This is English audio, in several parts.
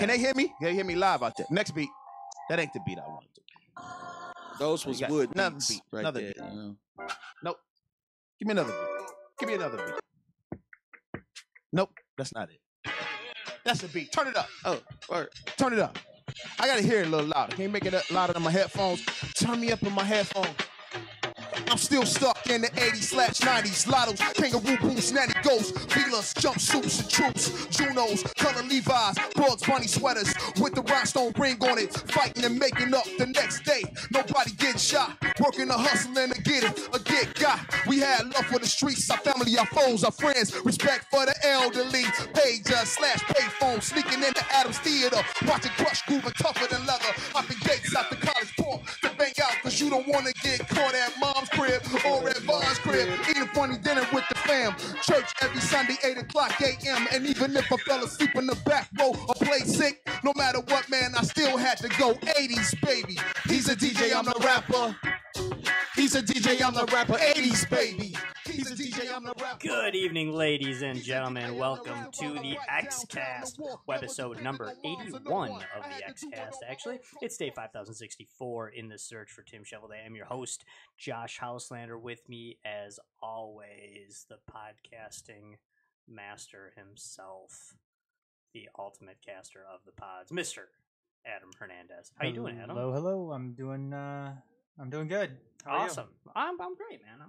Can they hear me? Can they hear me live out there? Next beat. That ain't the beat I want to do. Those was wood another beats beat. right Another there. beat. You know? Nope. Give me another beat. Give me another beat. Nope. That's not it. That's the beat. Turn it up. Oh, word. Turn it up. I gotta hear it a little louder. Can you make it louder than my headphones? Turn me up in my headphones. I'm still stuck in the 80s/90s. Lottos, kangaroo boots, nanny ghosts, Velas, jumpsuits and troops, Junos, color Levi's, Bugs Bunny sweaters with the rhinestone ring on it. Fighting and making up the next day. Nobody getting shot. Working a hustling to get it, a get got. We had love for the streets, our family, our foes, our friends. Respect for the elderly. Pager/payphone, sneaking into Adams Theater. Watching Crush grooving tougher than leather. Hopping gates out the college port to bang out, cause you don't wanna get caught at mom's crib or at Von's crib. Eating funny dinner with the fam. Church every Sunday, 8 o'clock a.m. And even if I fell asleep in the back row or played sick, no matter what, man, I still had to go 80s, baby. He's a DJ, I'm the rapper. He's a DJ, I'm the rapper. 80s, baby. He's a DJ, I'm the rapper. Good evening, ladies and gentlemen. Welcome to the X-Cast, webisode number 81 of the X-Cast, actually. It's day 5064 in the search for Tim Shovelday. I'm your host, Josh Houslander. With me, as always, the podcasting master himself, the ultimate caster of the pods, Mr. Adam Hernandez. How you doing, Adam? Hello. I'm doing good. How are Awesome. I'm great, man.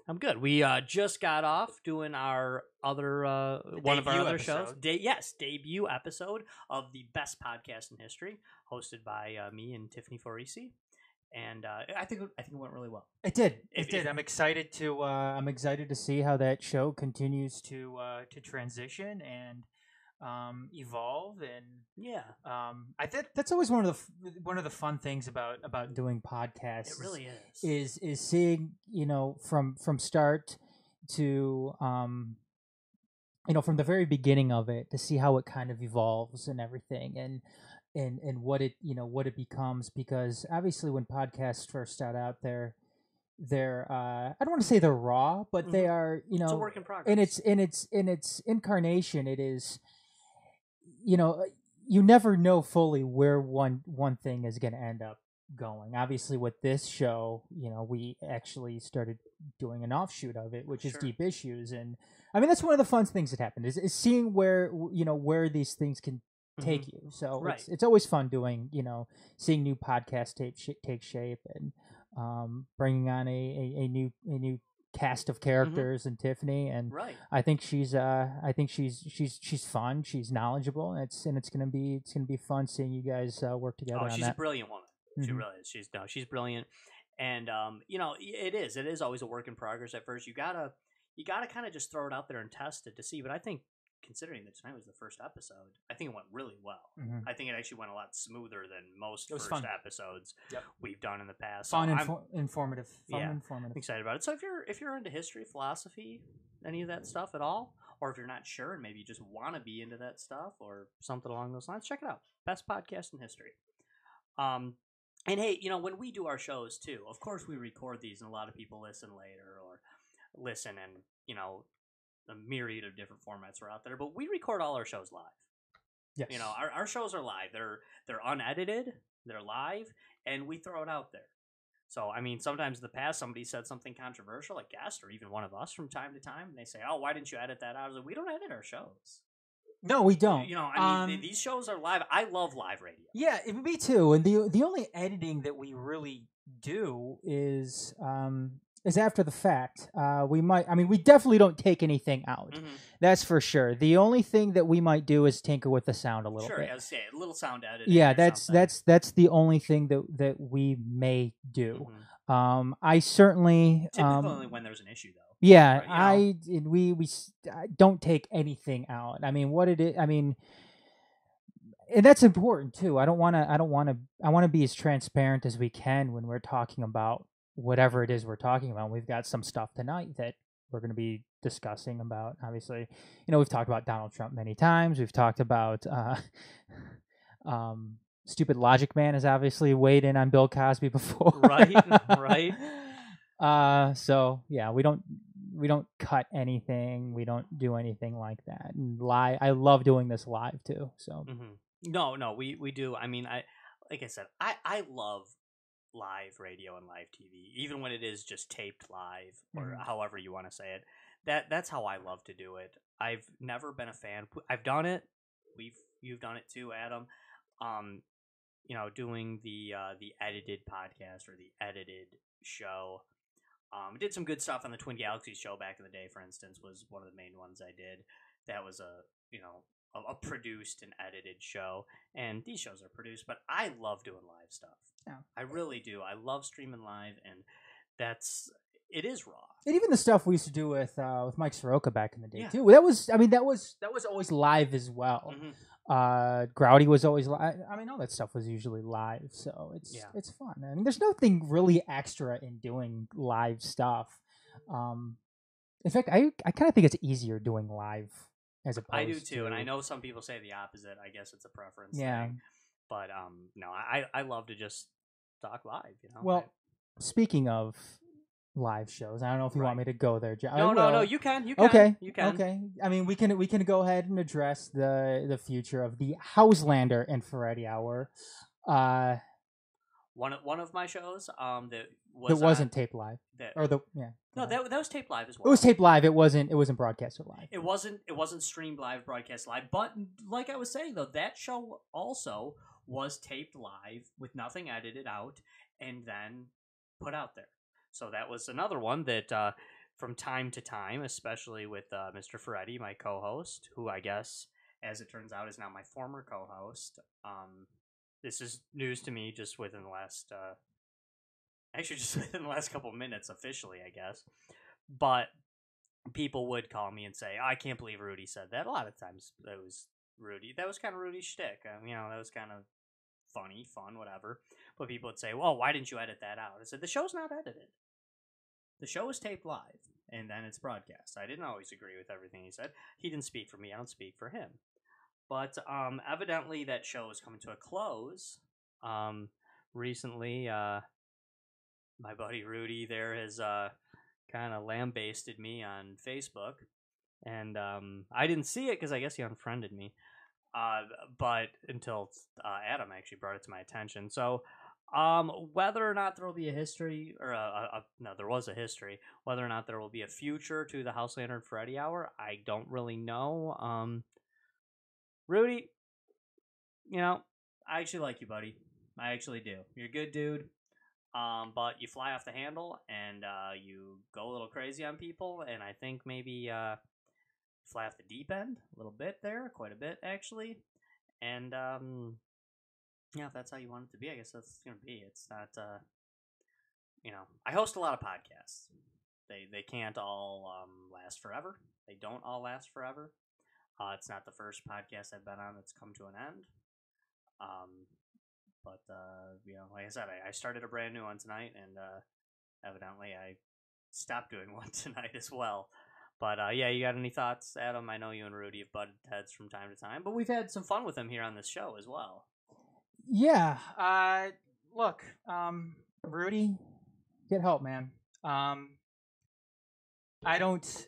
I'm good. We just got off doing our other one of our other shows. Debut episode of the best podcast in history, hosted by me and Tiffany Forisi. And I think it went really well. It did. I'm excited to see how that show continues to transition and evolve, and I think that's always one of the fun things about doing podcasts. It really is seeing, from start to from the very beginning of it, to see how it kind of evolves and everything, and what it becomes, because obviously when podcasts first start out, they're I don't want to say they're raw, but they are, it's a work in progress. In its incarnation, it is, you never know fully where one thing is going to end up going. Obviously, with this show, we actually started doing an offshoot of it, which is Deep Issues, and I mean that's one of the fun things that happened is seeing where these things can take you. So it's always fun doing, seeing new podcasts take shape, and bringing on a new cast of characters, and Tiffany, and I think she's fun, she's knowledgeable, and it's gonna be fun seeing you guys work together. Oh, she's a brilliant woman. She really is. She's brilliant, and it is always a work in progress at first. You gotta kind of just throw it out there and test it to see. But I think, considering that tonight was the first episode, I think it went really well. I think it actually went a lot smoother than most first episodes we've done in the past. Informative. I'm excited about it. So if you're into history, philosophy, any of that stuff at all, or if you're not sure and maybe you just want to be into that stuff or something along those lines, check it out. Best podcast in history. And hey, when we do our shows too, of course we record these, and a lot of people listen later or listen, and a myriad of different formats are out there, but we record all our shows live. Yes. Our shows are live. They're unedited, they're live, and we throw it out there. So, I mean, sometimes in the past, somebody said something controversial, a guest or even one of us from time to time, and they say, "Oh, why didn't you edit that out?" I was like, we don't edit our shows. No, we don't. These shows are live. I love live radio. Yeah, me too. And the only editing that we really do is after the fact. We definitely don't take anything out. That's for sure. The only thing that we might do is tinker with the sound a little bit. Sure, say a little sound editing. Yeah, that's the only thing that we may do. I certainly typically only when there's an issue, though. Yeah, right, we don't take anything out. I mean, and that's important too. I want to be as transparent as we can when we're talking about whatever it is we're talking about. We've got some stuff tonight that we're going to be discussing about. Obviously, we've talked about Donald Trump many times. We've talked about Stupid Logic Man has obviously weighed in on Bill Cosby before. Right. So yeah, we don't cut anything. We don't do anything like that. And live, I love doing this live too. So No, we do. I mean, like I said, I love live radio and live TV, even when it is just taped live or however you want to say it. That's how I love to do it. I've never been a fan. I've done it. You've done it too, Adam. Doing the edited podcast or the edited show. Did some good stuff on the Twin Galaxies show back in the day, for instance, was one of the main ones I did. That was a produced and edited show, and these shows are produced, but I love doing live stuff. Yeah. I really do. I love streaming live, and it is raw. And even the stuff we used to do with Mike Soroka back in the day too. That was always live as well. Grouty was always live. I mean, all that stuff was usually live, so it's fun. I mean, there's nothing really extra in doing live stuff. In fact, I kind of think it's easier doing live as opposed. I do too, and I know some people say the opposite. I guess it's a preference thing. But no, I love to just talk live. Well, speaking of live shows, I don't know if you want me to go there, John. No, you can. Okay, you can. Okay. I mean, we can go ahead and address the future of the Houslander and Ferretti Hour. One of my shows that wasn't taped live. No, that was taped live as well. It was taped live. It wasn't broadcasted live. It wasn't streamed live, broadcast live. But like I was saying though, that show also was taped live with nothing edited out and then put out there. So that was another one that from time to time, especially with Mr. Ferretti, my co-host, who I guess, as it turns out, is now my former co-host. This is news to me just within the last couple of minutes officially, I guess. But people would call me and say, I can't believe Rudy said that. A lot of times that was Rudy. That was kind of Rudy's shtick. That was kind of funny, fun, whatever. But people would say, well, why didn't you edit that out? I said, the show's not edited. The show is taped live, and then it's broadcast. I didn't always agree with everything he said. He didn't speak for me. I don't speak for him. But evidently that show is coming to a close. Recently, my buddy Rudy there has kind of lambasted me on Facebook. And I didn't see it because I guess he unfriended me. But until Adam actually brought it to my attention. So whether or not there will be a history, or there was a history, whether or not there will be a future to the Houslander and Ferretti Hour, I don't really know. Rudy, I actually like you, buddy. I actually do. You're a good dude. But you fly off the handle, and you go a little crazy on people, and I think maybe fly off the deep end a little bit there, quite a bit, actually. And if that's how you want it to be, I guess that's going to be. It's not, I host a lot of podcasts. They can't all last forever. They don't all last forever. It's not the first podcast I've been on that's come to an end. But like I said, I started a brand new one tonight, and evidently I stopped doing one tonight as well. But you got any thoughts, Adam? I know you and Rudy have butted heads from time to time, but we've had some fun with him here on this show as well. Yeah. Look, Rudy, get help, man. I don't.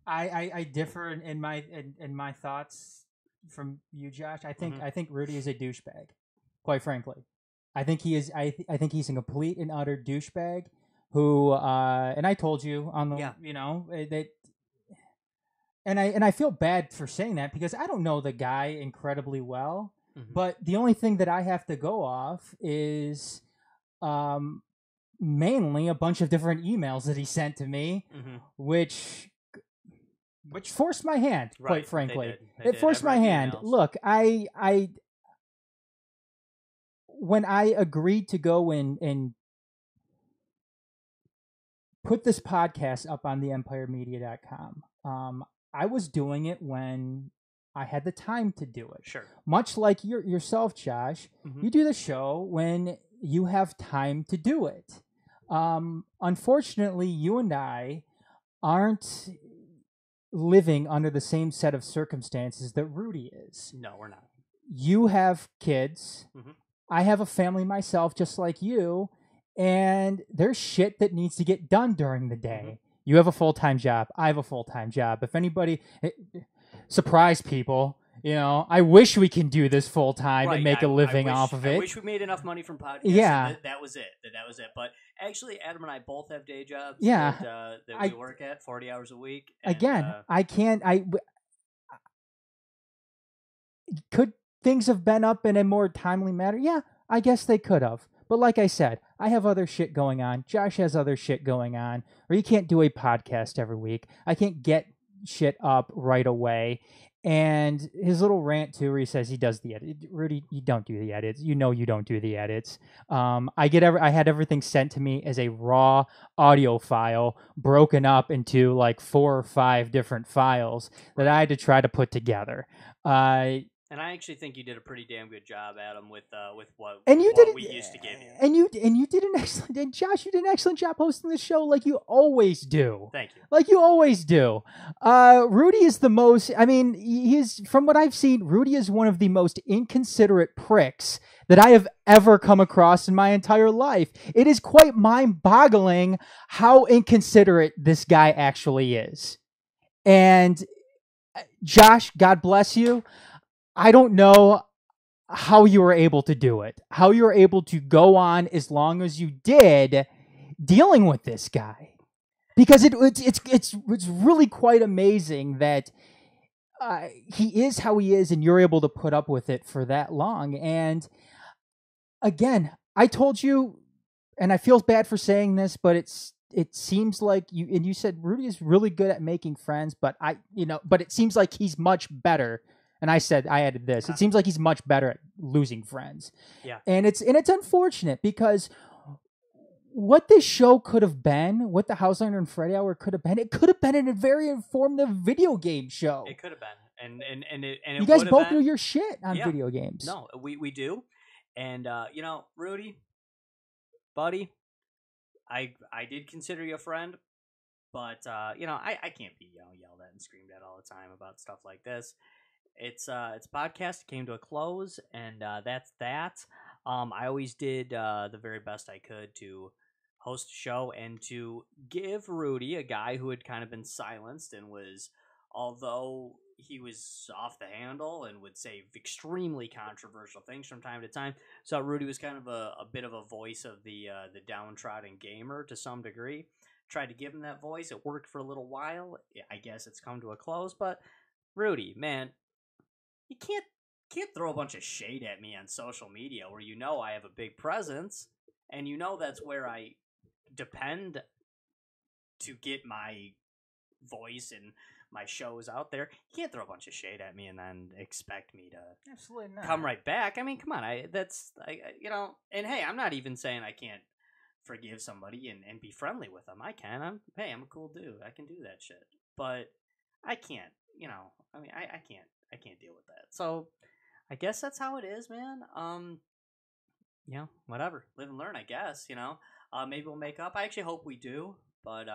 I differ in my thoughts from you, Josh. I think Rudy is a douchebag. Quite frankly, I think he is. I think he's a complete and utter douchebag. Who and I told you on the that, and I feel bad for saying that because I don't know the guy incredibly well, but the only thing that I have to go off is mainly a bunch of different emails that he sent to me, which forced my hand, quite frankly. It forced my hand. Emails. Look, I when I agreed to go and put this podcast up on the EmpireMedia.com, I was doing it when I had the time to do it. Sure. Much like yourself, Josh, you do the show when you have time to do it. Unfortunately, you and I aren't living under the same set of circumstances that Rudy is. No, we're not. You have kids. I have a family myself, just like you. And there's shit that needs to get done during the day. You have a full-time job. I have a full-time job. If anybody... surprise, people. I wish we can do this full time and make a living off of it. I wish we made enough money from podcasts. Yeah. That was it. That was it. But actually, Adam and I both have day jobs Yeah. that we work at 40 hours a week. And, again, could things have been up in a more timely manner? Yeah, I guess they could have. But like I said, I have other shit going on. Josh has other shit going on. Or you can't do a podcast every week. I can't get shit up right away. And his little rant too, where he says he does the edit. Rudy, you don't do the edits. You don't do the edits. I had everything sent to me as a raw audio file, broken up into like 4 or 5 different files that I had to try to put together. And I actually think you did a pretty damn good job, Adam, with what we used to give you. And you did an excellent. And Josh, you did an excellent job hosting the show, like you always do. Thank you. Like you always do. Rudy is the most. I mean, from what I've seen, Rudy is one of the most inconsiderate pricks that I have ever come across in my entire life. It is quite mind-boggling how inconsiderate this guy actually is. And Josh, God bless you. I don't know how you were able to do it, how you were able to go on as long as you did dealing with this guy, because it's really quite amazing that he is how he is and you're able to put up with it for that long. And again, I told you, and I feel bad for saying this, but it seems like you said Rudy is really good at making friends, but it seems like he's much better. And I added this. It seems like he's much better at losing friends. Yeah. And it's unfortunate because what this show could have been, what the Houslander and Ferretti Hour could have been, it could have been a very informative video game show. It could have been. And you guys both know your shit on video games. No, we do. And Rudy, buddy, I did consider you a friend, but I can't be yelled at and screamed at all the time about stuff like this. It's podcast came to a close, and that's that. I always did the very best I could to host a show and to give Rudy, a guy who had kind of been silenced and was, although he was off the handle and would say extremely controversial things from time to time. So Rudy was kind of a bit of a voice of the downtrodden gamer to some degree. Tried to give him that voice. It worked for a little while. I guess it's come to a close, but Rudy, man, you can't throw a bunch of shade at me on social media where I have a big presence and that's where I depend to get my voice and my shows out there. You can't throw a bunch of shade at me and then expect me to absolutely not come right back. I mean, come on, and hey, I'm not even saying I can't forgive somebody and be friendly with them. I can. I'm a cool dude. I can do that shit. But I can't, I can't deal with that. So I guess that's how it is, man. Whatever. Live and learn, I guess, maybe we'll make up. I actually hope we do, but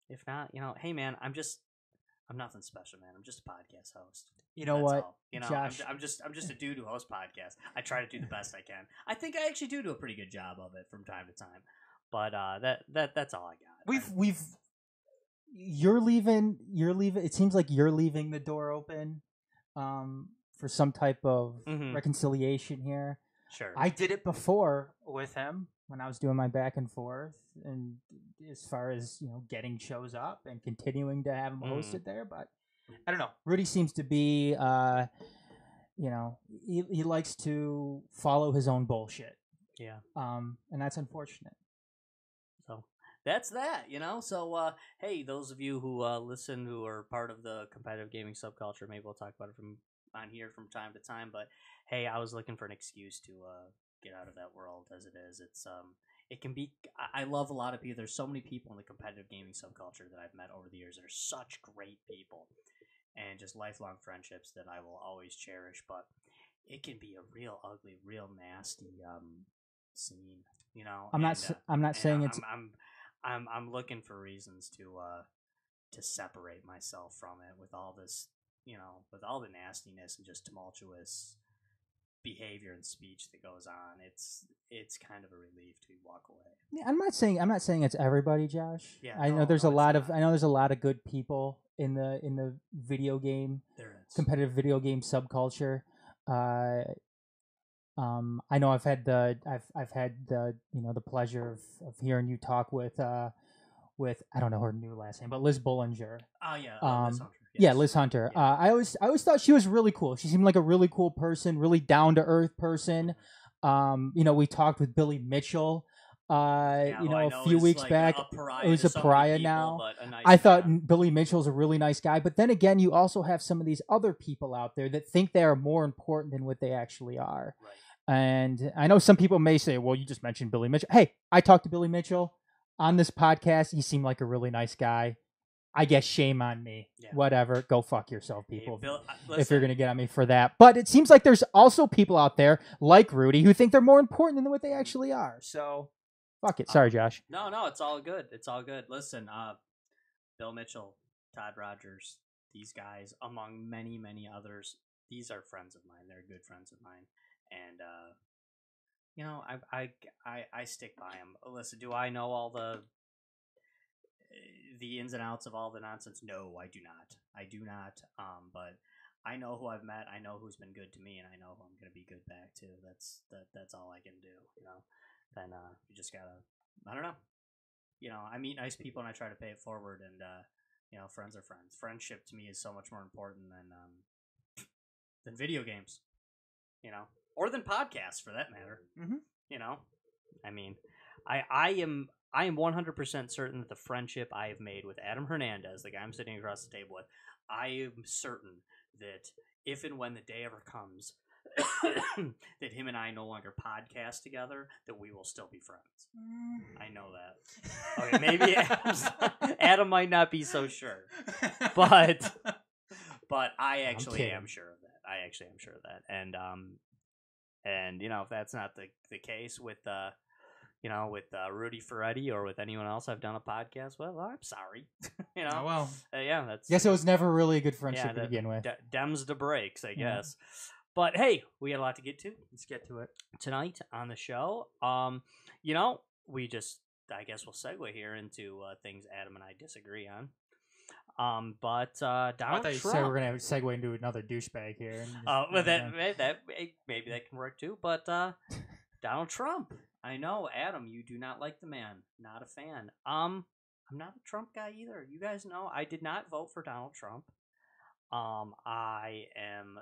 if not, hey man, I'm nothing special, man. I'm just a podcast host. You know That's what? all. Josh, I'm just a dude who hosts podcasts. I try to do the best I can. I think I actually do a pretty good job of it from time to time. But that's all I got. You're leaving. It seems like you're leaving the door open for some type of reconciliation here. Sure. I did it before with him when I was doing my back and forth, and as far as getting shows up and continuing to have him hosted there. But I don't know. Rudy seems to be, he likes to follow his own bullshit. Yeah. And that's unfortunate. So that's that, So, hey, those of you who listen, who are part of the competitive gaming subculture, maybe we'll talk about it on here from time to time. But hey, I was looking for an excuse to get out of that world as it is. It's it can be. I love a lot of people. There's so many people in the competitive gaming subculture that I've met over the years that are such great people, and just lifelong friendships that I will always cherish. But it can be a real ugly, real nasty scene. I'm not saying it's. I'm looking for reasons to separate myself from it with all this, with all the nastiness and just tumultuous behavior and speech that goes on. It's kind of a relief to walk away. Yeah, I'm not saying it's everybody, Josh. Yeah, I know there's a lot of good people in the video game, there is competitive video game subculture. I know I've had the the pleasure of hearing you talk with I don't know her new last name, but Liz Bollinger. Oh yeah, Liz Hunter. Yes. Yeah, Liz Hunter. Yeah. I always thought she was really cool. She seemed like a really cool person, really down to earth person. We talked with Billy Mitchell. A few weeks back. It was a pariah now. I thought Billy Mitchell's a really nice guy, but then again, you also have some of these other people out there that think they are more important than what they actually are. Right. And I know some people may say, "Well, you just mentioned Billy Mitchell." Hey, I talked to Billy Mitchell on this podcast. He seemed like a really nice guy. I guess shame on me. Yeah. Whatever. Go fuck yourself, people. Hey, Bill, if you're going to get on me for that. But it seems like there's also people out there like Rudy who think they're more important than what they actually are. So, fuck it. Sorry, Josh. No, it's all good. It's all good. Listen, Bill Mitchell, Todd Rogers, these guys, among many, many others, these are friends of mine. They're good friends of mine. And, I stick by them. Listen, do I know all the ins and outs of all the nonsense? No, I do not. But I know who I've met. I know who's been good to me, and I know who I'm going to be good back to. That's all I can do. Then you just gotta. I don't know. I meet nice people and I try to pay it forward. And friends are friends. Friendship to me is so much more important than video games. Or than podcasts for that matter. Mm-hmm. I am 100% certain that the friendship I have made with Adam Hernandez, the guy I'm sitting across the table with, I am certain that if and when the day ever comes that him and I no longer podcast together, that we will still be friends. I know that. Okay, maybe Adam might not be so sure, but I actually am sure of that. And if that's not the case with Rudy Ferretti or with anyone else I've done a podcast with, well, I'm sorry. Oh, well. That's. Guess it was never really a good friendship to begin with. Dems the breaks, I guess. But hey, we had a lot to get to. Let's get to it tonight on the show. We just, I guess we'll segue here into things Adam and I disagree on. But Donald Trump. I thought you said we're gonna segue into another douchebag here. Well, that maybe that can work too. But Donald Trump. I know, Adam, you do not like the man. Not a fan. I'm not a Trump guy either. You guys know I did not vote for Donald Trump. I am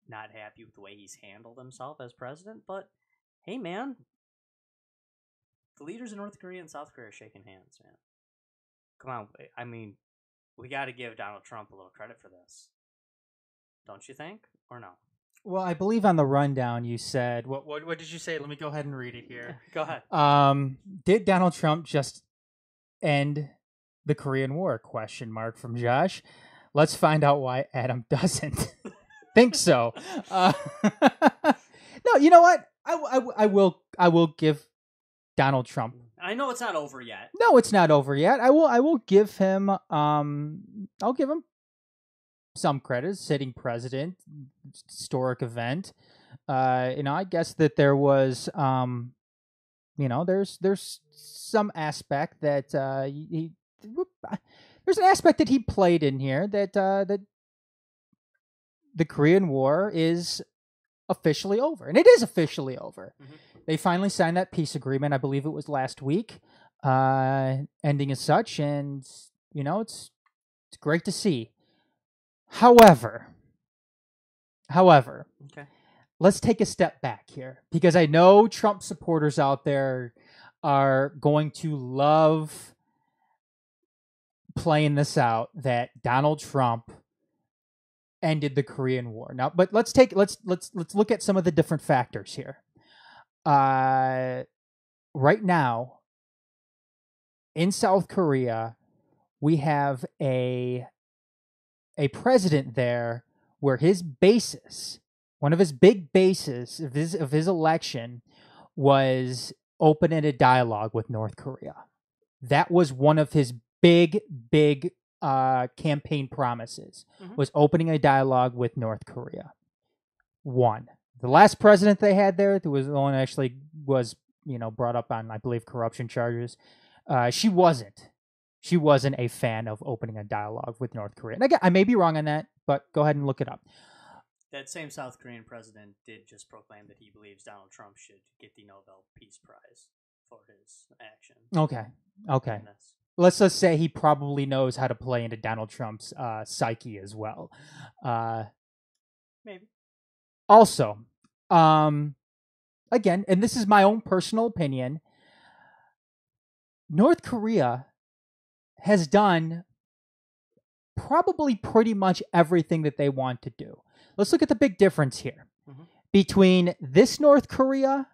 not happy with the way he's handled himself as president. But hey, man, the leaders in North Korea and South Korea are shaking hands, man. Come on, I mean, we got to give Donald Trump a little credit for this, don't you think, or no? Well, I believe on the rundown you said, what did you say? Let me go ahead and read it here. Go ahead. Did Donald Trump just end the Korean War? ? From Josh. Let's find out why Adam doesn't think so. No, you know what? I will give Donald Trump. I know it's not over yet. No, it's not over yet. I will give him I'll give him some credit. Sitting president, historic event. I guess that there was there's some aspect that there's an aspect that he played in here that the Korean War is officially over, and it is officially over. Mm-hmm. They finally signed that peace agreement. I believe it was last week, ending as such, and it's great to see. However, okay, let's take a step back here, because I know Trump supporters out there are going to love playing this out that Donald Trump ended the Korean War. Now, but let's look at some of the different factors here. Right now, in South Korea, we have a president there where his basis, one of his big bases of his election, was opening a dialogue with North Korea. That was one of his big campaign promises, was opening a dialogue with North Korea. One. The last president they had there, who was the one that actually was, brought up on, I believe, corruption charges, she wasn't She wasn't a fan of opening a dialogue with North Korea. And again, I may be wrong on that, but go ahead and look it up. That same South Korean president did just proclaim that he believes Donald Trump should get the Nobel Peace Prize for his action. Okay. Let's just say he probably knows how to play into Donald Trump's psyche as well. Maybe. Also, again, and this is my own personal opinion, North Korea has done probably pretty much everything that they want to do. Let's look at the big difference here between this North Korea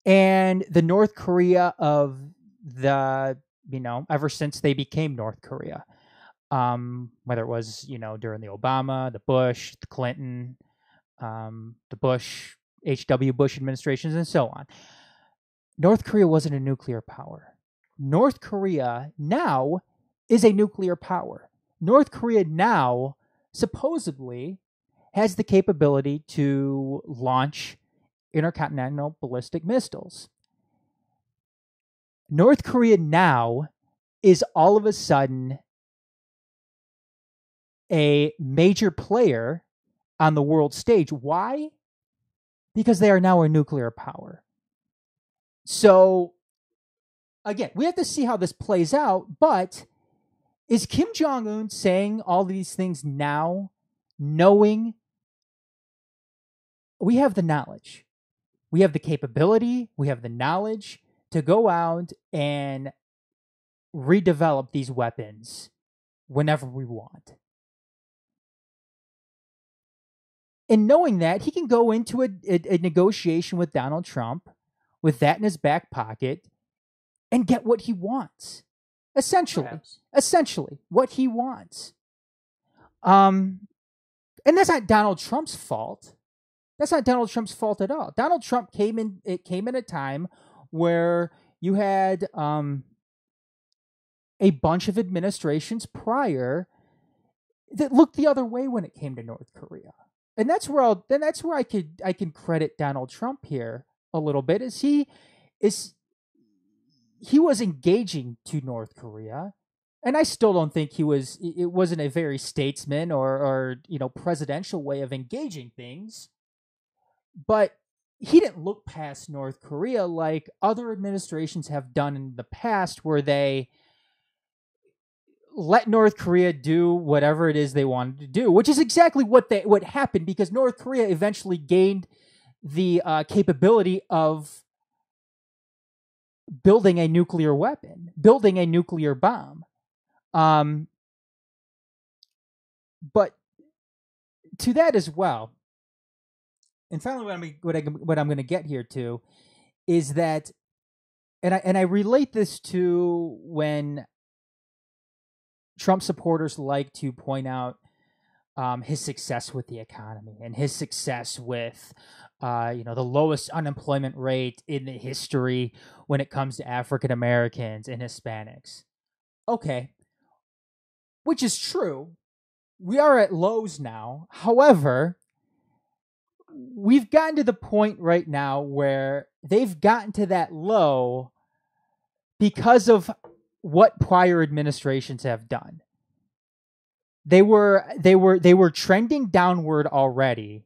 and the North Korea of the, ever since they became North Korea. Whether it was, during the Obama, the Bush, the Clinton, the Bush, H.W. Bush administrations, and so on. North Korea wasn't a nuclear power. North Korea now is a nuclear power. North Korea now supposedly has the capability to launch intercontinental ballistic missiles. North Korea now is all of a sudden a major player on the world stage. Why? Because they are now a nuclear power. So, again, we have to see how this plays out, but is Kim Jong-un saying all these things now, knowing we have the knowledge, we have the capability, we have the knowledge to go out and redevelop these weapons whenever we want? And knowing that, he can go into a negotiation with Donald Trump with that in his back pocket and get what he wants. Essentially, what he wants. And that's not Donald Trump's fault. That's not Donald Trump's fault at all. Donald Trump came in a time where you had a bunch of administrations prior that looked the other way when it came to North Korea. And that's where I can credit Donald Trump here a little bit. He was engaging to North Korea, and I still don't think it wasn't a very statesman or presidential way of engaging things. But he didn't look past North Korea like other administrations have done in the past, where they let North Korea do whatever it is they wanted to do, which is exactly what happened, because North Korea eventually gained the capability of building a nuclear weapon, building a nuclear bomb. But to that as well, and finally, what I'm going to get here to is that, and I relate this to when Trump supporters like to point out his success with the economy and his success with the lowest unemployment rate in the history when it comes to African Americans and Hispanics. Okay, which is true. We are at lows now. However, we've gotten to the point right now where they've gotten to that low because of what prior administrations have done. They were trending downward already.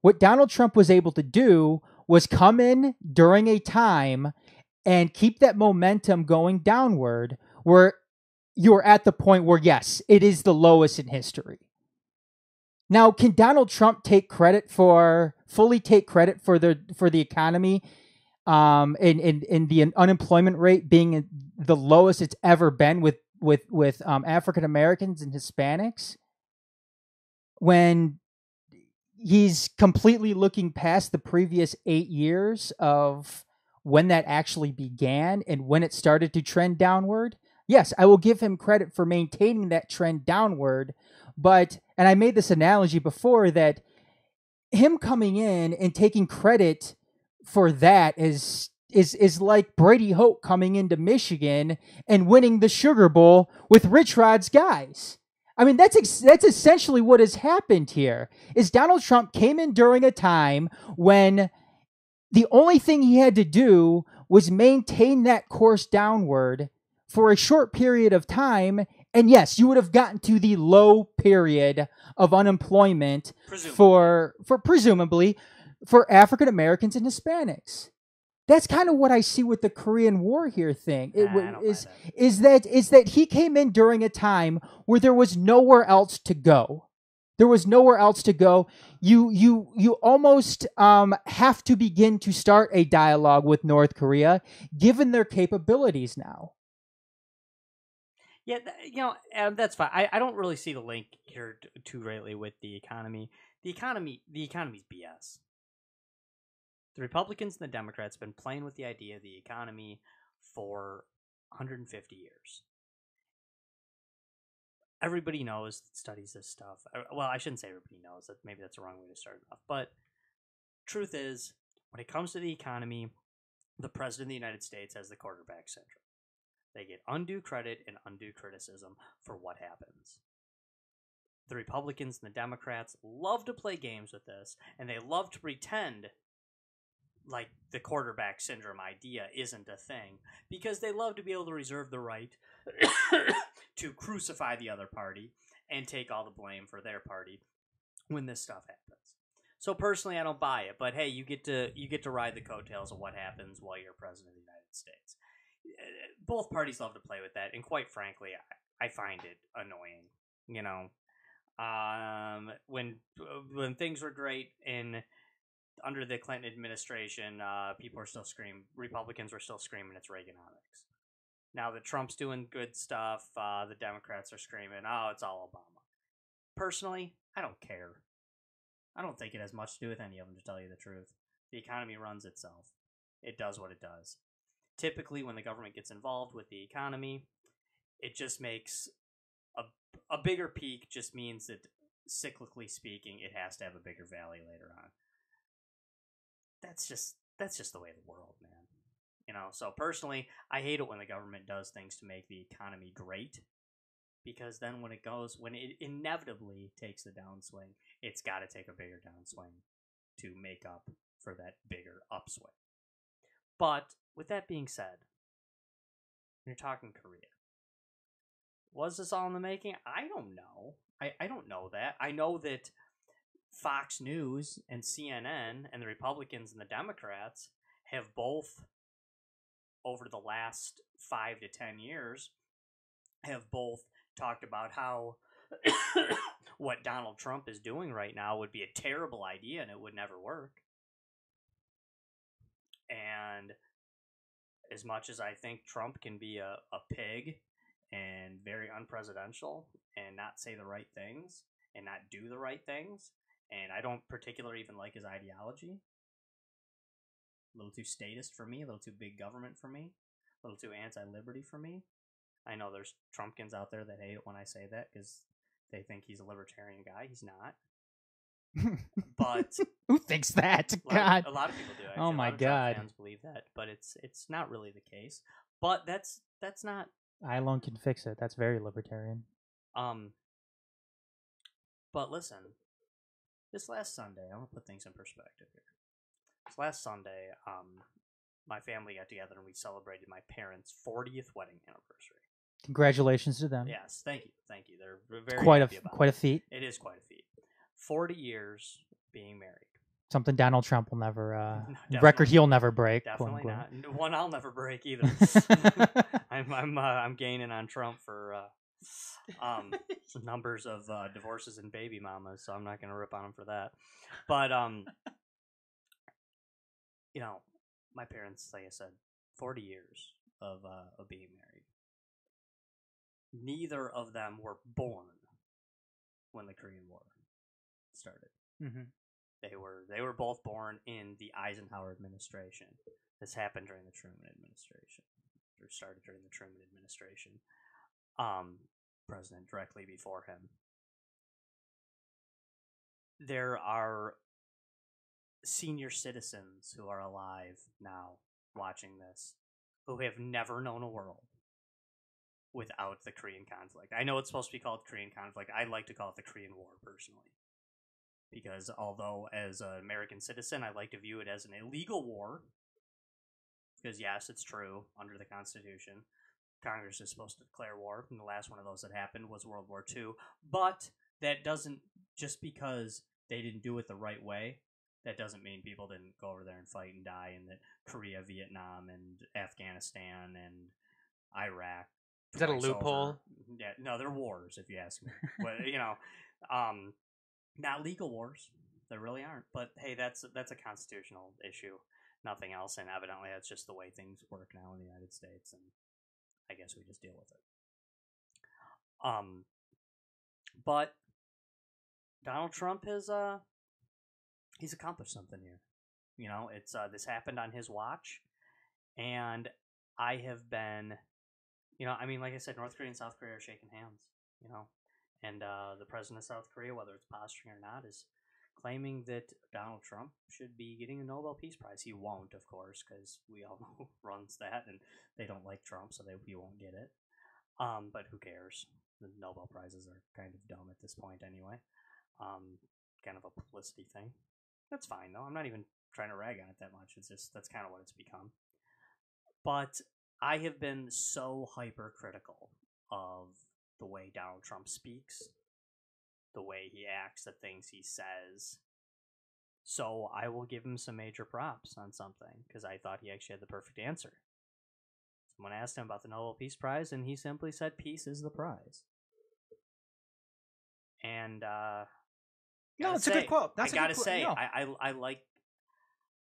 What Donald Trump was able to do was come in during a time and keep that momentum going downward, where you're at the point where, yes, it is the lowest in history. Now, can Donald Trump fully take credit for the economy, and the unemployment rate being the lowest it's ever been with African Americans and Hispanics, when he's completely looking past the previous 8 years of when that actually began and when it started to trend downward? Yes, I will give him credit for maintaining that trend downward. But, and I made this analogy before, that him coming in and taking credit for that is like Brady Hoke coming into Michigan and winning the Sugar Bowl with Rich Rod's guys. I mean, that's essentially what has happened here. Is Donald Trump came in during a time when the only thing he had to do was maintain that course downward for a short period of time, and yes, you would have gotten to the low period of unemployment for presumably for African Americans and Hispanics. That's kind of what I see with the Korean War here thing. Is that he came in during a time where there was nowhere else to go. There was nowhere else to go. You almost have to begin to start a dialogue with North Korea, given their capabilities now. Yeah, that's fine. I don't really see the link here too greatly with the economy. The economy's BS. The Republicans and the Democrats have been playing with the idea of the economy for 150 years. Everybody knows that studies this stuff. Well, I shouldn't say everybody knows. Maybe that's the wrong way to start it off. But truth is, when it comes to the economy, the President of the United States has the quarterback syndrome. They get undue credit and undue criticism for what happens. The Republicans and the Democrats love to play games with this, and they love to pretend like the quarterback syndrome idea isn't a thing, because they love to be able to reserve the right to crucify the other party and take all the blame for their party when this stuff happens. So personally, I don't buy it, but hey, you get to ride the coattails of what happens while you're president of the United States. Both parties love to play with that, and quite frankly, I find it annoying. You know, when things were great under the Clinton administration, people were still screaming. Republicans were still screaming it's Reaganomics. Now that Trump's doing good stuff, the Democrats are screaming, "Oh, it's all Obama." Personally, I don't care. I don't think it has much to do with any of them, to tell you the truth. The economy runs itself. It does what it does. Typically, when the government gets involved with the economy, it just makes a bigger peak. Just means that, cyclically speaking, it has to have a bigger valley later on. That's just the way of the world, man. You know, so personally, I hate it when the government does things to make the economy great, because then when it inevitably takes the downswing, it's got to take a bigger downswing to make up for that bigger upswing. But with that being said, when you're talking Korea, was this all in the making? I don't know. I don't know that. I know that Fox News and CNN and the Republicans and the Democrats have both, over the last 5 to 10 years, have both talked about how what Donald Trump is doing right now would be a terrible idea and it would never work. And as much as I think Trump can be a pig and very unpresidential and not say the right things and not do the right things, and I don't particularly even like his ideology. A little too statist for me, a little too big government for me, a little too anti-liberty for me. I know there's Trumpkins out there that hate it when I say that because they think he's a libertarian guy. He's not. But who thinks that? God, a lot of people do. Actually. Oh my God, fans believe that, but it's not really the case. But that's not. I alone can fix it. That's very libertarian. But listen, this last Sunday, I want to put things in perspective here. This last Sunday, my family got together and we celebrated my parents' 40th wedding anniversary. Congratulations to them. Yes, thank you. They're very quite a feat. It is quite a feet. 40 years being married. Something Donald Trump will never record he'll never break. Definitely not. One I'll never break either. I'm gaining on Trump for numbers of divorces and baby mamas, so I'm not going to rip on him for that. But you know, my parents, like I said, 40 years of being married. Neither of them were born when the Korean War started. Mm-hmm. They were both born in the Eisenhower administration. This happened during the Truman administration, or started during the Truman administration. President directly before him. There are senior citizens who are alive now watching this who have never known a world without the Korean conflict. I know it's supposed to be called Korean conflict. I like to call it the Korean War personally. Because although as an American citizen, I like to view it as an illegal war. Because yes, it's true under the Constitution. Congress is supposed to declare war, and the last one of those that happened was World War II. But that doesn't, just because they didn't do it the right way, that doesn't mean people didn't go over there and fight and die, and that Korea, Vietnam, and Afghanistan, and Iraq. Is that a loophole? Over. Yeah, no, they're wars, if you ask me. But, not legal wars. There really aren't. But hey, that's a constitutional issue, nothing else. And evidently, that's just the way things work now in the United States, and I guess we just deal with it. But Donald Trump has he's accomplished something here. It's this happened on his watch, and I have been, like I said, North Korea and South Korea are shaking hands. And the president of South Korea, whether it's posturing or not, is claiming that Donald Trump should be getting a Nobel Peace Prize. He won't, of course, because we all know who runs that, and they don't like Trump, so he won't get it. But who cares? The Nobel Prizes are kind of dumb at this point anyway. Kind of a publicity thing. That's fine, though. I'm not even trying to rag on it that much. It's just, that's kind of what it's become. But I have been so hypercritical of the way Donald Trump speaks, the way he acts, the things he says. So I will give him some major props on something, because I thought he actually had the perfect answer. Someone asked him about the Nobel Peace Prize, and he simply said, "Peace is the prize." And it's a good quote. I gotta say, I like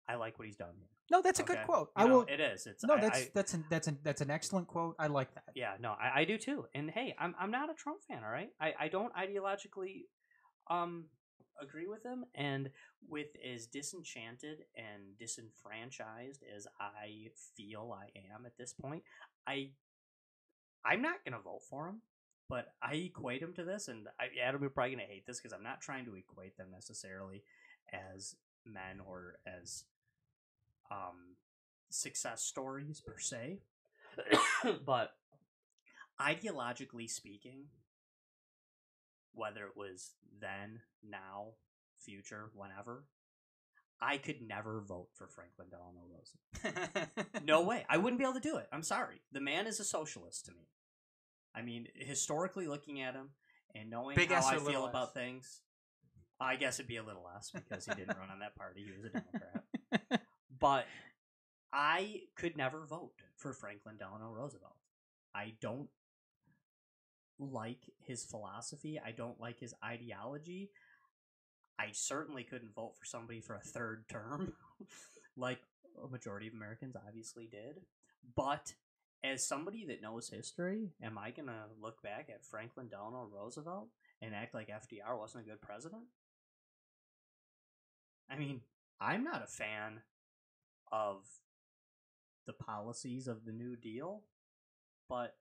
what he's done here. No, that's a good quote. It is. It's that's an excellent quote. I like that. Yeah, no, I do too. And hey, I'm not a Trump fan. All right, I don't ideologically agree with him, and with as disenchanted and disenfranchised as I feel I am at this point, I'm not gonna vote for him. But I equate him to this, and Adam, you're probably going to hate this because I'm not trying to equate them necessarily as men or as success stories per se. But ideologically speaking, whether it was then, now, future, whenever, I could never vote for Franklin Delano Roosevelt. No way. I wouldn't be able to do it. I'm sorry. The man is a socialist to me. I mean, historically looking at him and knowing how I feel about things, I guess it'd be a little less because he didn't run on that party. He was a Democrat. But I could never vote for Franklin Delano Roosevelt. I don't like his philosophy. I don't like his ideology. I certainly couldn't vote for somebody for a third term like a majority of Americans obviously did. But as somebody that knows history, am I going to look back at Franklin Delano Roosevelt and act like FDR wasn't a good president? I mean, I'm not a fan of the policies of the New Deal, but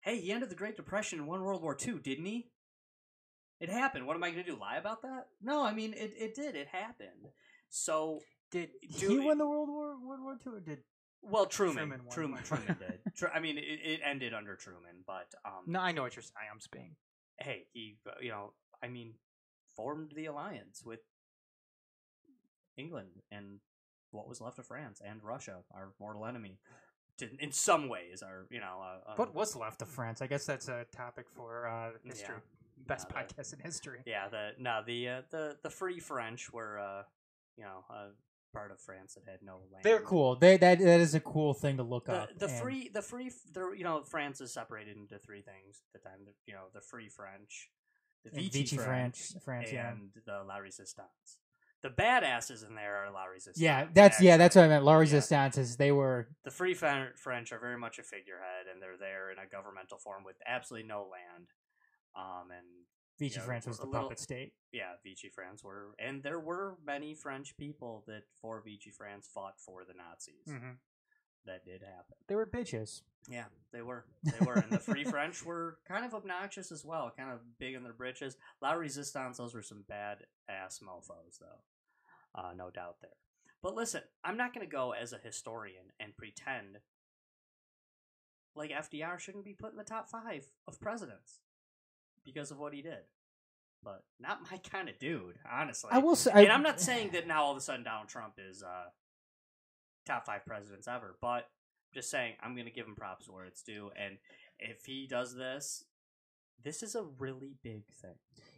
hey, he ended the Great Depression and won World War II, didn't he? It happened. What am I going to do, lie about that? No, I mean, it did. It happened. So, did he win the World War II, or did... Well, Truman did. I mean, it ended under Truman, but... no, I know what you're saying. I'm speaking. Hey, he, formed the alliance with England and what was left of France and Russia, our mortal enemy. In some ways, what was left of France? I guess that's a topic for history. Yeah. Best podcast in history. Yeah, the Free French were, part of France that had no land. They're cool. That is a cool thing to look up. France is separated into three things at the time. The Free French, the Vichy French, and the La Resistance. The badasses in there are La Resistance. Yeah, that's what I meant. La Resistance is they were the Free French are very much a figurehead, and they're there in a governmental form with absolutely no land. And Vichy France was the puppet state. Yeah, Vichy France were, and there were many French people that for Vichy France fought for the Nazis. Mm-hmm. That did happen. They were bitches. Yeah, they were. And the Free French were kind of obnoxious as well, kind of big in their britches. La Resistance, those were some bad-ass mofos, though. No doubt there. But listen, I'm not going to go as a historian and pretend like FDR shouldn't be put in the top 5 of presidents because of what he did. But not my kind of dude, honestly. I will say, and I'm not saying that now all of a sudden Donald Trump is top 5 presidents ever, but just saying, I'm going to give him props where it's due. And if he does this, this is a really big thing.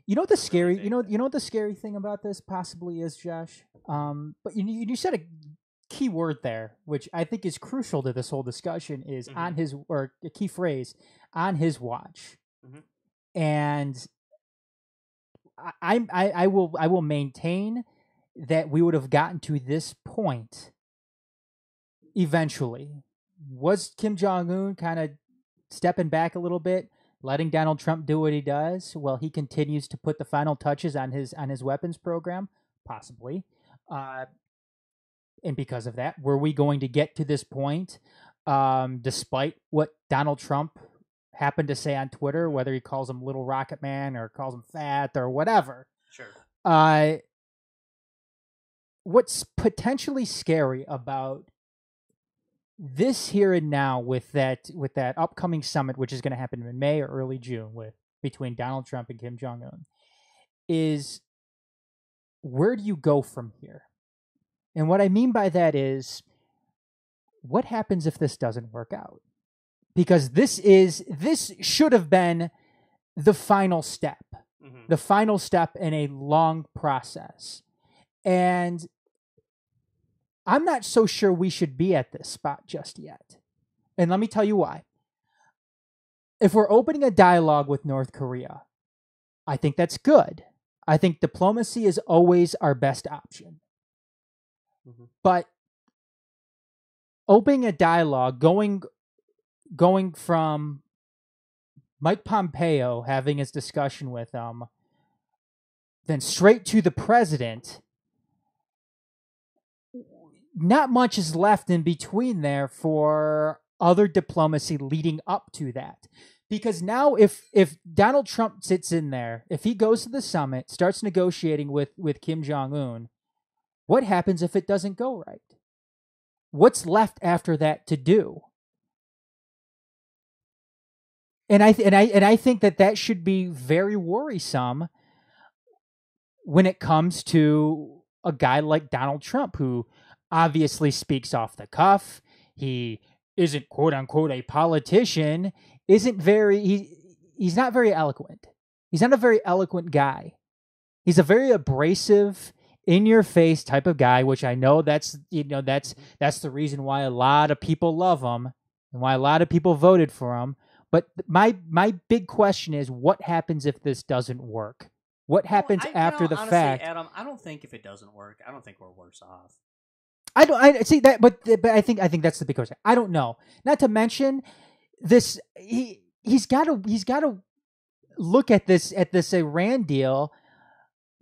You know what the scary, you know what the scary thing about this possibly is, Josh. But you said a key word there, which I think is crucial to this whole discussion, is on his, or a key phrase, on his watch. And I will maintain that we would have gotten to this point eventually. Was Kim Jong-un kind of stepping back a little bit, letting Donald Trump do what he does while he continues to put the final touches on his weapons program? Possibly. And because of that, were we going to get to this point, despite what Donald Trump happened to say on Twitter, whether he calls him Little Rocket Man or calls him fat or whatever? Sure. What's potentially scary about this here and now with that upcoming summit, which is going to happen in May or early June between Donald Trump and Kim Jong-un, is where do you go from here? And what I mean by that is, what happens if this doesn't work out? Because this should have been the final step, the final step in a long process. And I'm not so sure we should be at this spot just yet. And let me tell you why. If we're opening a dialogue with North Korea, I think that's good. I think diplomacy is always our best option. But opening a dialogue, going from Mike Pompeo having his discussion with them, then straight to the president, not much is left in between there for other diplomacy leading up to that. Because now if Donald Trump sits in there, if he goes to the summit, starts negotiating with Kim Jong-un, what happens if it doesn't go right? What's left after that to do? And I think that should be very worrisome when it comes to a guy like Donald Trump, who obviously speaks off the cuff. He isn't quote unquote a politician. He's not very eloquent. He's not a very eloquent guy. He's a very abrasive, in your face type of guy, which I know that's the reason why a lot of people love him and why a lot of people voted for him. But my big question is, what happens if this doesn't work? What happens after the honestly, fact? Adam, I don't think if it doesn't work, I don't think we're worse off. I see that, but I think that's the big question. I don't know. Not to mention this, he's got to look at this Iran deal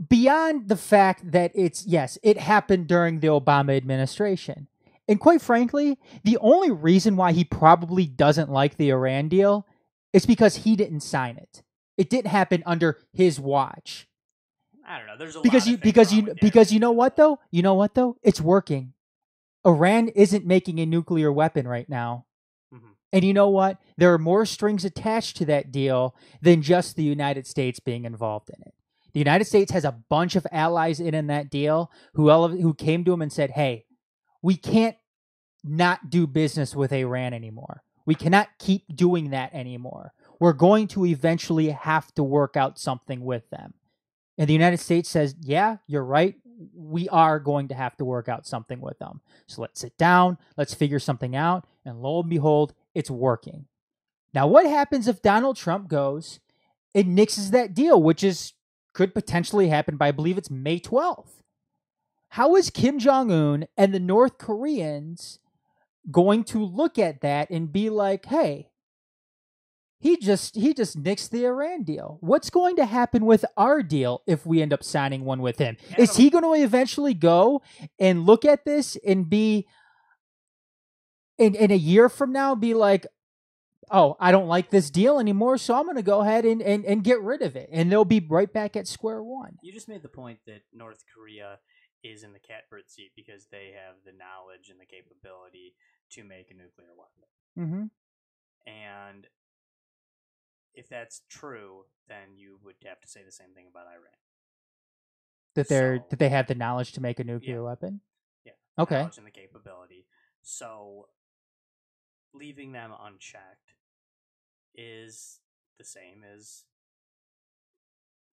beyond the fact that it happened during the Obama administration. And quite frankly, the only reason why he probably doesn't like the Iran deal is because he didn't sign it. It didn't happen under his watch. I don't know. There's a because you know what though? You know what though? It's working. Iran isn't making a nuclear weapon right now. And you know what? There are more strings attached to that deal than just the United States being involved in it. The United States has a bunch of allies in that deal who came to him and said, hey, we can't not do business with Iran anymore. We cannot keep doing that anymore. We're going to eventually have to work out something with them. And the United States says, yeah, you're right. We are going to have to work out something with them. So let's sit down. Let's figure something out. And lo and behold, it's working. Now, what happens if Donald Trump goes and nixes that deal, which could potentially happen by, I believe it's May 12th? How is Kim Jong-un and the North Koreans going to look at that and be like, hey, he just nixed the Iran deal. What's going to happen with our deal if we end up signing one with him? Is he going to eventually go and look at this and be, in a year from now, be like, oh, I don't like this deal anymore, so I'm going to go ahead and get rid of it. And they'll be right back at square one. You just made the point that North Korea is in the catbird seat because they have the knowledge and the capability to make a nuclear weapon. And if that's true, then you would have to say the same thing about Iran. That they have the knowledge to make a nuclear weapon? Yeah. Okay. The knowledge and the capability. So leaving them unchecked is the same as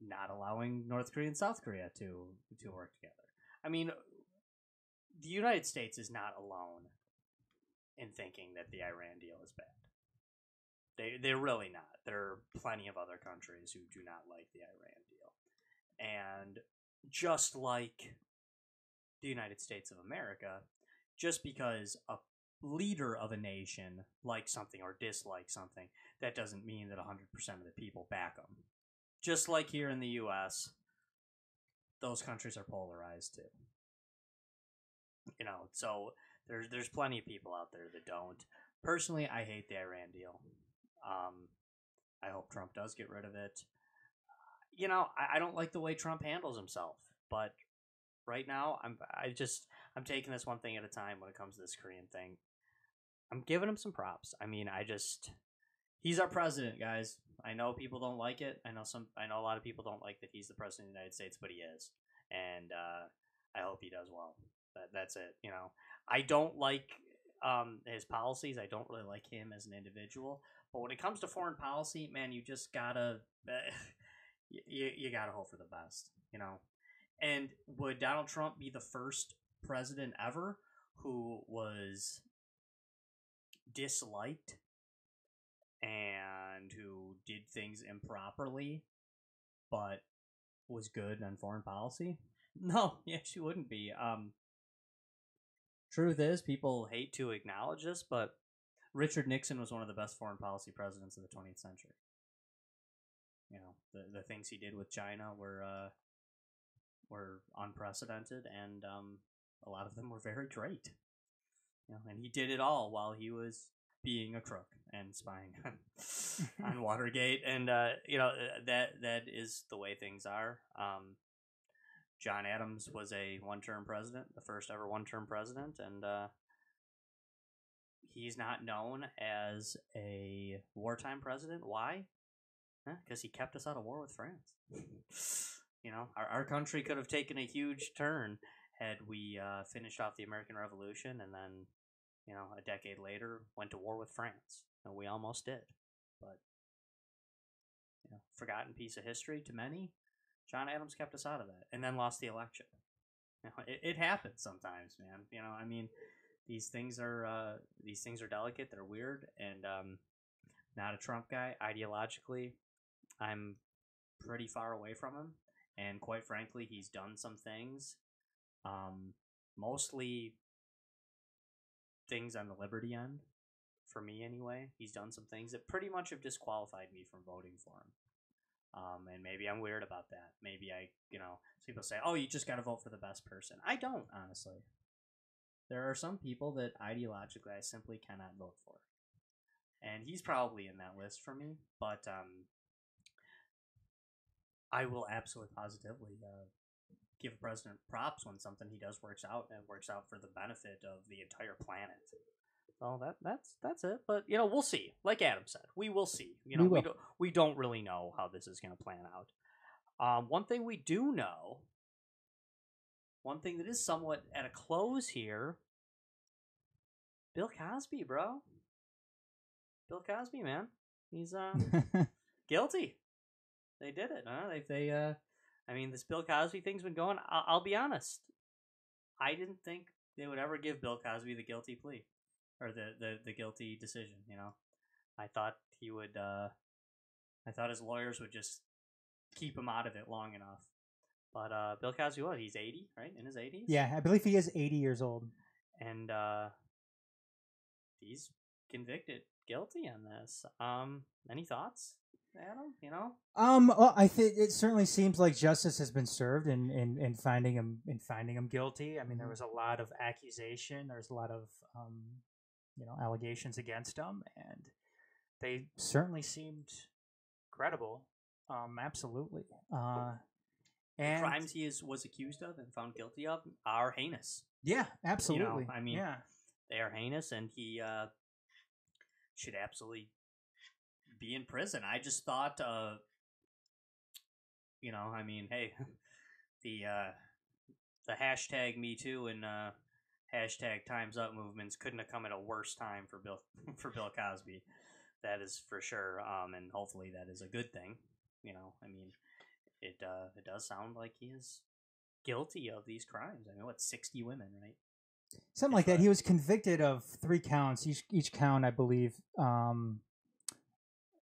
not allowing North Korea and South Korea to work together. I mean, the United States is not alone in thinking that the Iran deal is bad. They're really not. There are plenty of other countries who do not like the Iran deal. And just like the United States of America, just because a leader of a nation likes something or dislikes something, that doesn't mean that 100% of the people back them. Just like here in the U.S., those countries are polarized too. You know, so there's plenty of people out there that don't. Personally, I hate the Iran deal. I hope Trump does get rid of it. You know, I don't like the way Trump handles himself, but right now I'm taking this one thing at a time when it comes to this Korean thing. I'm giving him some props. I mean, he's our president, guys. I know people don't like it. I know a lot of people don't like that he's the president of the United States, but he is, and I hope he does well. That's it. You know, I don't like his policies. I don't really like him as an individual. But when it comes to foreign policy, man, you just gotta you gotta hope for the best. You know, and would Donald Trump be the first president ever who was disliked and who did things improperly, but was good on foreign policy? No, he actually wouldn't be. Truth is, people hate to acknowledge this, but Richard Nixon was one of the best foreign policy presidents of the 20th century. You know, the things he did with China were unprecedented, and a lot of them were very great. You know, and he did it all while he was being a crook and spying on Watergate, and you know, that is the way things are. John Adams was a one-term president, the first ever one-term president, and he's not known as a wartime president. Why? Because he kept us out of war with France. You know, our country could have taken a huge turn had we finished off the American Revolution and then, you know, a decade later went to war with France. And we almost did. But, you know, forgotten piece of history to many. John Adams kept us out of that and then lost the election. You know, it happens sometimes, man. You know, I mean, these things are delicate. They're weird, and not a Trump guy. Ideologically, I'm pretty far away from him, and quite frankly, he's done some things, mostly things on the liberty end, for me anyway. He's done some things that pretty much have disqualified me from voting for him. And maybe I'm weird about that. Maybe people say, oh, you just got to vote for the best person. I don't, honestly. There are some people that ideologically I simply cannot vote for. And he's probably in that list for me. But I will absolutely positively give a president props when something he does works out, and works out for the benefit of the entire planet. So that's it. But, you know, we'll see. Like Adam said, we will see. You know, we don't really know how this is going to plan out. One thing we do know, one thing that is somewhat at a close here, Bill Cosby, bro. Bill Cosby, man. He's guilty. They did it, huh? I mean, this Bill Cosby thing's been going. I'll be honest. I didn't think they would ever give Bill Cosby the guilty plea. Or the guilty decision, you know. I thought he would, I thought his lawyers would just keep him out of it long enough. But Bill Cosby, what? He's 80, right? In his 80s? Yeah, I believe he is 80 years old. And he's convicted guilty on this. Any thoughts, Adam? You know? Well, I think it certainly seems like justice has been served in finding him guilty. I mean, there was a lot of accusation. There's a lot of allegations against him, and they certainly seemed credible. Absolutely. And the crimes he was accused of and found guilty of are heinous. Yeah, absolutely. You know, I mean, they are heinous, and he should absolutely be in prison. I just thought, I mean, hey, the hashtag Me Too and hashtag Time's Up movements couldn't have come at a worse time for Bill Cosby. That is for sure. And hopefully that is a good thing. You know, I mean, it does sound like he is guilty of these crimes. I mean, what, 60 women, right? Something like that. He was convicted of 3 counts. Each count, I believe,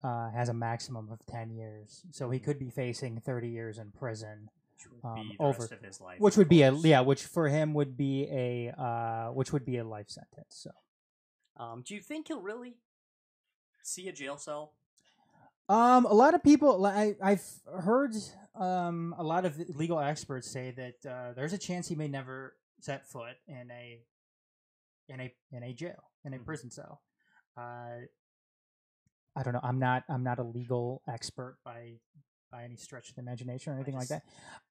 has a maximum of 10 years. So he could be facing 30 years in prison. Which would be the over rest of his life. Which would be which for him would be a life sentence. So, do you think he'll really see a jail cell? A lot of people, I've heard a lot of legal experts say that there's a chance he may never set foot in a jail, in a prison cell. I don't know. I'm not a legal expert by any stretch of the imagination or anything like that.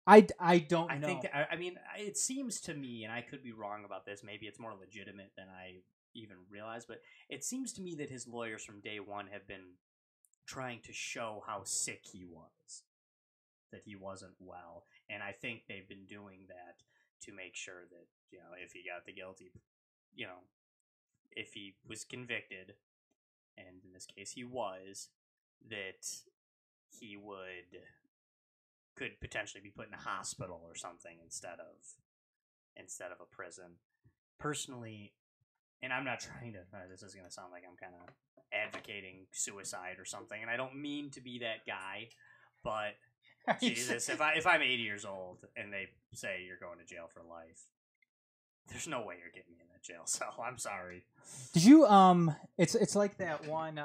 I don't know. I think I mean, it seems to me, and I could be wrong about this. Maybe it's more legitimate than I even realized, but it seems to me that his lawyers from day one have been trying to show how sick he was, that he wasn't well, and I think they've been doing that to make sure that, you know, if he got the guilty, you know, if he was convicted, and in this case he was, that he could potentially be put in a hospital or something instead of a prison. Personally, and I'm not trying to, this is going to sound like I'm kind of advocating suicide or something, and I don't mean to be that guy, but Jesus, if I'm 80 years old and they say you're going to jail for life, there's no way you're getting me in that jail cell. I'm sorry. Did you it's like that one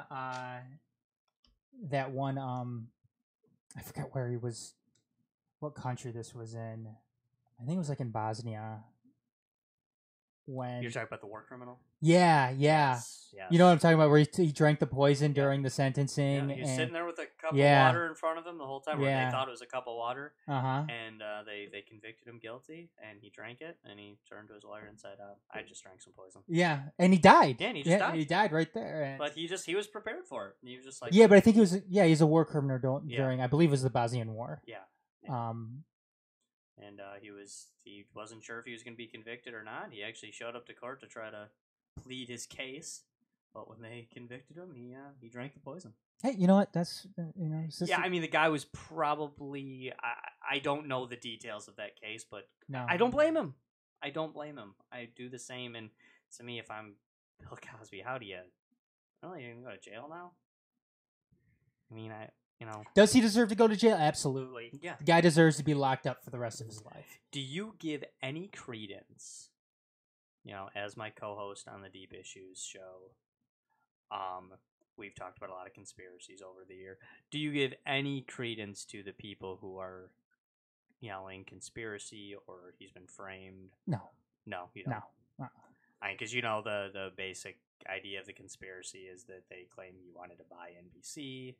I forgot where he was, what country this was in. I think it was like in Bosnia. When you're talking about the war criminal? Yeah. Yes. You know what I'm talking about, where he drank the poison during the sentencing. Yeah, he was sitting there with a cup of Yeah. water in front of him the whole time, where they thought it was a cup of water. Uh-huh. And they convicted him guilty, and he drank it, and he turned to his lawyer and said, I just drank some poison. Yeah, and he died. Yeah, and he just died. He died right there. But he was prepared for it. He was just like... Yeah, but I think he's a war criminal during, I believe it was the Bosnian War. Yeah. And he wasn't sure if he was going to be convicted or not. He actually showed up to court to try to plead his case, but when they convicted him, he drank the poison. Hey, you know what? That's yeah. I mean, the guy was probably. I don't know the details of that case, but no, I don't blame him. I do the same. And to me, if I'm Bill Cosby, how do you? Really, you're gonna go to jail now? I mean, Does he deserve to go to jail? Absolutely. Yeah. The guy deserves to be locked up for the rest of his life. Do you give any credence, as my co-host on the Deep Issues show, we've talked about a lot of conspiracies over the year. Do you give any credence to the people who are yelling conspiracy or he's been framed? No. No, you don't? No. Because the basic idea of the conspiracy is that they claim he wanted to buy NBC,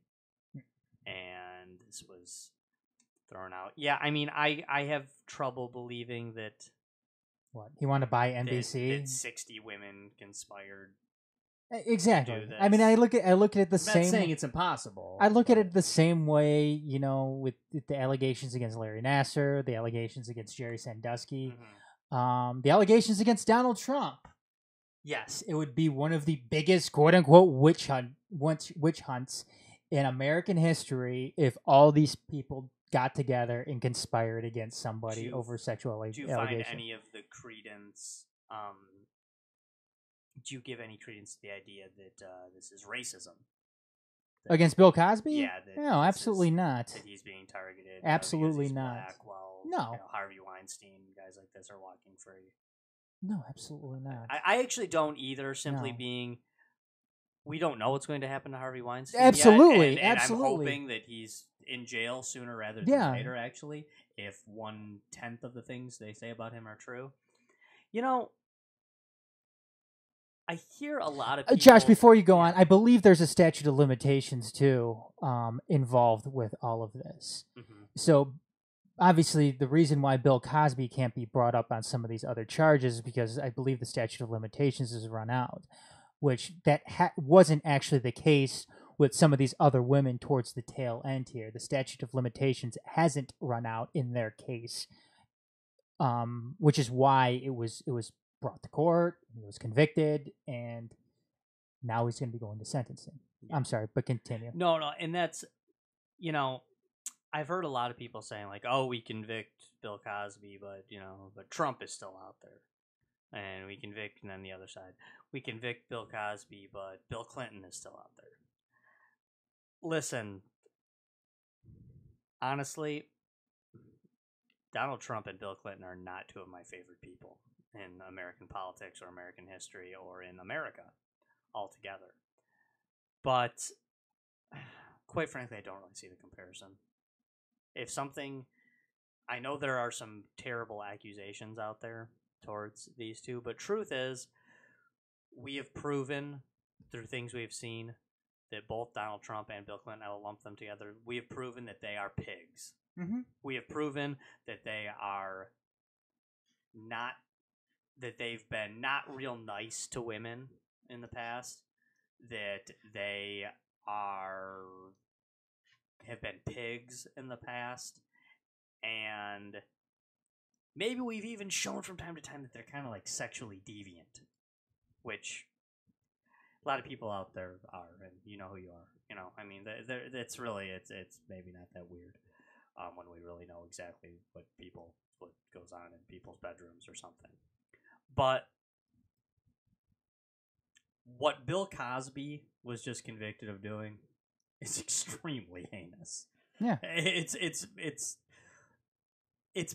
and this was thrown out. Yeah, I mean, I have trouble believing that... What? He wanted to buy NBC? That 60 women conspired. Exactly. I mean, I look at it the same. I'm not saying it's impossible. I look at it the same way, with the allegations against Larry Nassar, the allegations against Jerry Sandusky, the allegations against Donald Trump. Yes, it would be one of the biggest "quote unquote" witch hunts in American history if all these people got together and conspired against somebody over sexual allegations. Do you find any of the credence? Do you give any credence to the idea that this is racism against Bill Cosby? Yeah, no, absolutely not. That he's being targeted. Absolutely not. Black, while, no, Harvey Weinstein, guys like this are walking free. No, absolutely not. I actually don't either. Simply being, we don't know what's going to happen to Harvey Weinstein. Absolutely, yet, and absolutely. I'm hoping that he's in jail sooner rather than later. Actually, if 1/10 of the things they say about him are true, I hear a lot of people... Josh, before you go on, I believe there's a statute of limitations, too, involved with all of this. Mm-hmm. So, obviously, the reason why Bill Cosby can't be brought up on some of these other charges is because I believe the statute of limitations has run out, which that wasn't actually the case with some of these other women towards the tail end here. The statute of limitations hasn't run out in their case, which is why it was brought to court. He was convicted, and now he's going to be going to sentencing. I'm sorry, but continue. No, and that's, I've heard a lot of people saying like, "Oh, we convict Bill Cosby, but Trump is still out there." And we convict, and then the other side, we convict Bill Cosby, but Bill Clinton is still out there. Listen, honestly, Donald Trump and Bill Clinton are not two of my favorite people in American politics or American history or in America altogether. But quite frankly, I don't really see the comparison. If something, I know there are some terrible accusations out there towards these two, but truth is, we have proven through things we've seen that both Donald Trump and Bill Clinton, I will lump them together, we have proven that they are pigs. Mm-hmm. We have proven that they are not, that they've been not real nice to women in the past, that they have been pigs in the past, and maybe we've even shown from time to time that they're kind of like sexually deviant, which a lot of people out there are, and you know who you are. I mean, it's really, it's maybe not that weird when we really know exactly what goes on in people's bedrooms or something. But what Bill Cosby was just convicted of doing is extremely heinous. Yeah, it's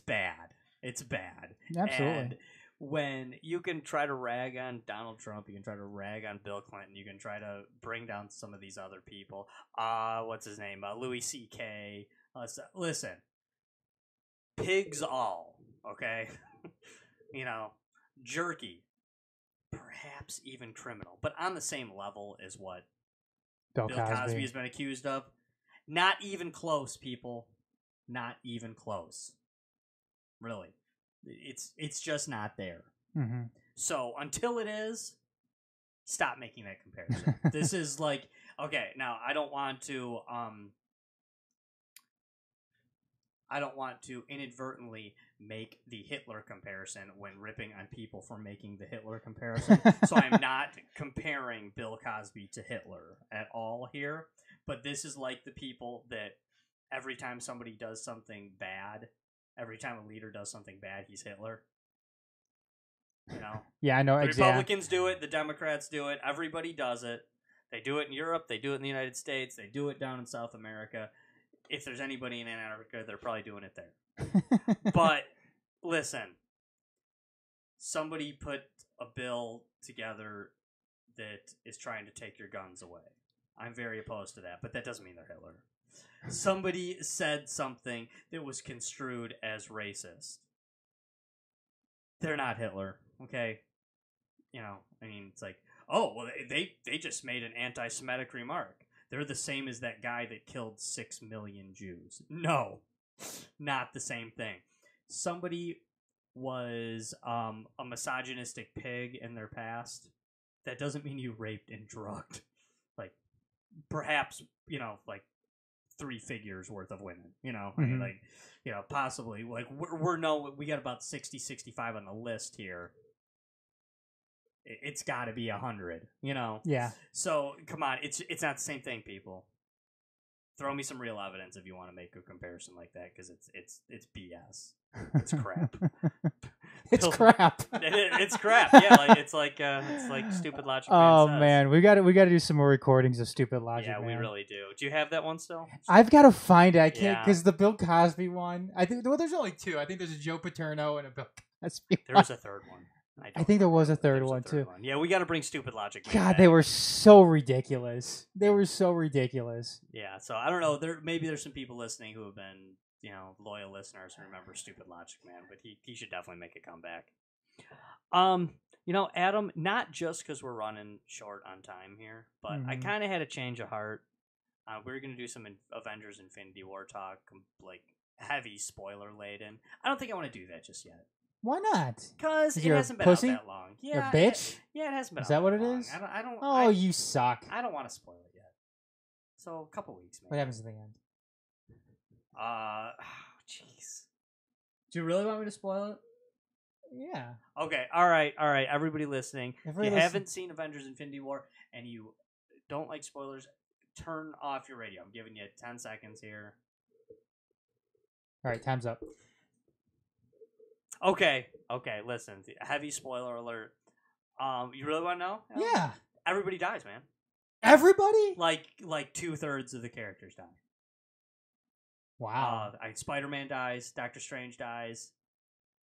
bad. It's bad. Absolutely. And when you can try to rag on Donald Trump, you can try to rag on Bill Clinton, you can try to bring down some of these other people. What's his name? Louis C.K. Listen, pigs all, okay? Jerky, perhaps even criminal, but on the same level as what Bill Cosby has been accused of. Not even close, people. Not even close. Really. It's just not there. Mm-hmm. So until it is, stop making that comparison. This is like, okay, now I don't want to inadvertently make the Hitler comparison when ripping on people for making the Hitler comparison. So I'm not comparing Bill Cosby to Hitler at all here. But this is like the people that every time somebody does something bad, every time a leader does something bad, he's Hitler. Yeah, I know the exactly. Republicans do it, the Democrats do it, everybody does it. They do it in Europe, they do it in the United States, they do it down in South America. If there's anybody in Antarctica, they're probably doing it there. But listen, somebody put a bill together that is trying to take your guns away. I'm very opposed to that, but that doesn't mean they're Hitler. Somebody said something that was construed as racist. They're not Hitler, okay? It's like, oh, well, they just made an anti-Semitic remark. They're the same as that guy that killed 6 million Jews. No, not the same thing. Somebody was a misogynistic pig in their past. That doesn't mean you raped and drugged. Like, perhaps, 3 figures worth of women, Mm-hmm. I mean, possibly, we got about 60, 65 on the list here. It's got to be 100, Yeah. So come on, it's not the same thing, people. Throw me some real evidence if you want to make a comparison like that, because it's BS. It's crap. It's crap. It's crap. Yeah, it's like Stupid Logic. Oh Man says. man, we got to do some more recordings of Stupid Logic. Yeah, man. we really do. Do you have that one still? I've got to find it. I can't Yeah. because the Bill Cosby one. I think there's only 2. I think there's a Joe Paterno and a Bill Cosby. There was a third one. I think there was a third one too. Yeah, we got to bring Stupid Logic. God, they were so ridiculous. They were so ridiculous. Yeah, so I don't know. Maybe there's some people listening who have been, loyal listeners who remember Stupid Logic Man, but he should definitely make a comeback. Adam, not just because we're running short on time here, but I kind of had a change of heart. We were going to do some Avengers Infinity War talk, like heavy spoiler laden. I don't think I want to do that just yet. Why not? Because it You're a hasn't been pussy? out that long. Yeah, You're a bitch? It hasn't been Is out that what it long. is? I don't. Oh, you suck. I don't want to spoil it yet. So a couple weeks, maybe. What happens at the end? Jeez. Do you really want me to spoil it? Yeah. Okay, all right. Everybody listening, Everybody if you listen- haven't seen Avengers: Infinity War and you don't like spoilers, turn off your radio. I'm giving you 10 seconds here. All right, time's up. Okay. Listen, heavy spoiler alert. You really want to know? Yeah. Everybody dies, man. Everybody? Like 2/3 of the characters die. Wow. Spider-Man dies. Doctor Strange dies.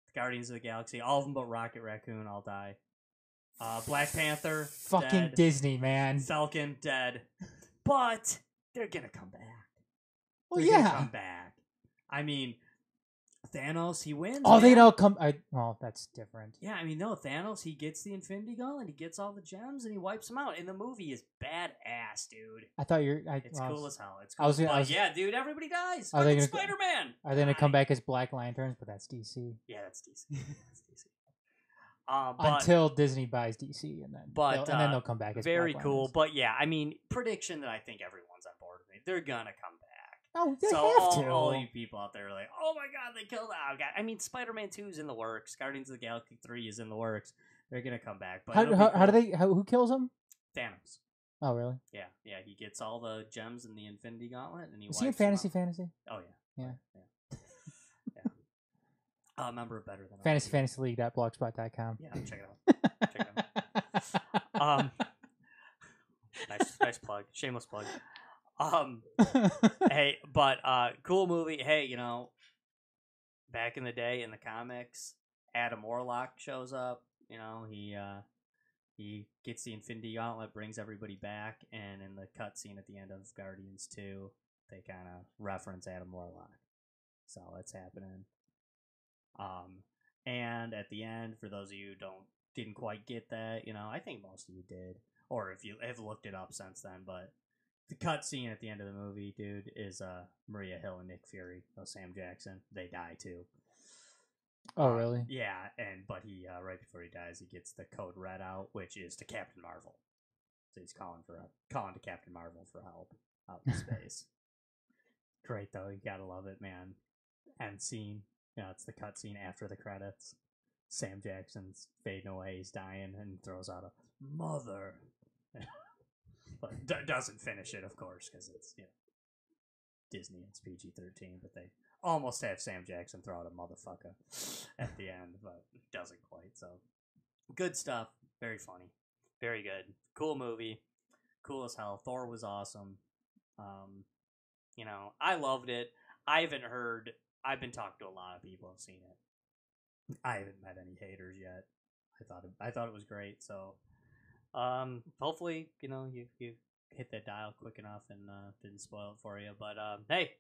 The Guardians of the Galaxy, all of them but Rocket Raccoon, all die. Black Panther, Fucking dead. Disney, man. Falcon, dead. But they're gonna come back. Well, They're gonna yeah. come back. I mean, Thanos, he wins. Oh, they man. don't come. Well, that's different. Yeah, I mean, no, Thanos, he gets the Infinity Gauntlet, he gets all the gems, and he wipes them out. And the movie is badass, dude. I thought It's cool as hell. It's I cool. was gonna- But I was- yeah, dude, everybody dies. Are they Fucking gonna- Spider-Man. Are they going to come Die. back as Black Lanterns? But that's DC. Yeah, that's DC. That's DC. But Until Disney buys DC, and then they'll come back as very Black cool. Lanterns. But yeah, I mean, prediction that I think everyone's on board with me. They're gonna come back. Oh, they So have to. all you people out there are like, oh my god, they killed that guy. I mean, Spider-Man 2 is in the works. Guardians of the Galaxy 3 is in the works. They're gonna come back. But it'll be How do cool. they? Who kills him? Thanos. Oh, really? Yeah. He gets all the gems in the Infinity Gauntlet, and he Is he in wipes them Fantasy out. Fantasy? Oh yeah. Member better than Fantasyleague.blogspot.com. Yeah, check it out. Nice plug. Shameless plug. Hey, but cool movie. Hey, you know, back in the day in the comics, Adam Warlock shows up. You know, he gets the Infinity Gauntlet, brings everybody back, and in the cutscene at the end of Guardians 2, they kind of reference Adam Warlock. So it's happening. And at the end, for those of you who didn't quite get that, you know, I think most of you did, or if you have looked it up since then, but the cutscene at the end of the movie, dude, is Maria Hill and Nick Fury, Sam Jackson. They die too. Oh, really? Yeah, but he right before he dies, he gets the code red out, which is to Captain Marvel. So he's calling to Captain Marvel for help out in space. Great though, you gotta love it, man. End scene. You know, it's the cutscene after the credits. Sam Jackson's fading away, he's dying, and throws out a mother. But doesn't finish it, of course, because it's, you know, Disney, it's PG-13, but they almost have Sam Jackson throw out a motherfucker at the end, but doesn't quite. So, good stuff. Very funny. Very good. Cool movie. Cool as hell. Thor was awesome. You know, I loved it. I've been talking to a lot of people who've seen it. I haven't met any haters yet. I thought it was great. So, hopefully, you know, you hit that dial quick enough and didn't spoil it for you. But hey,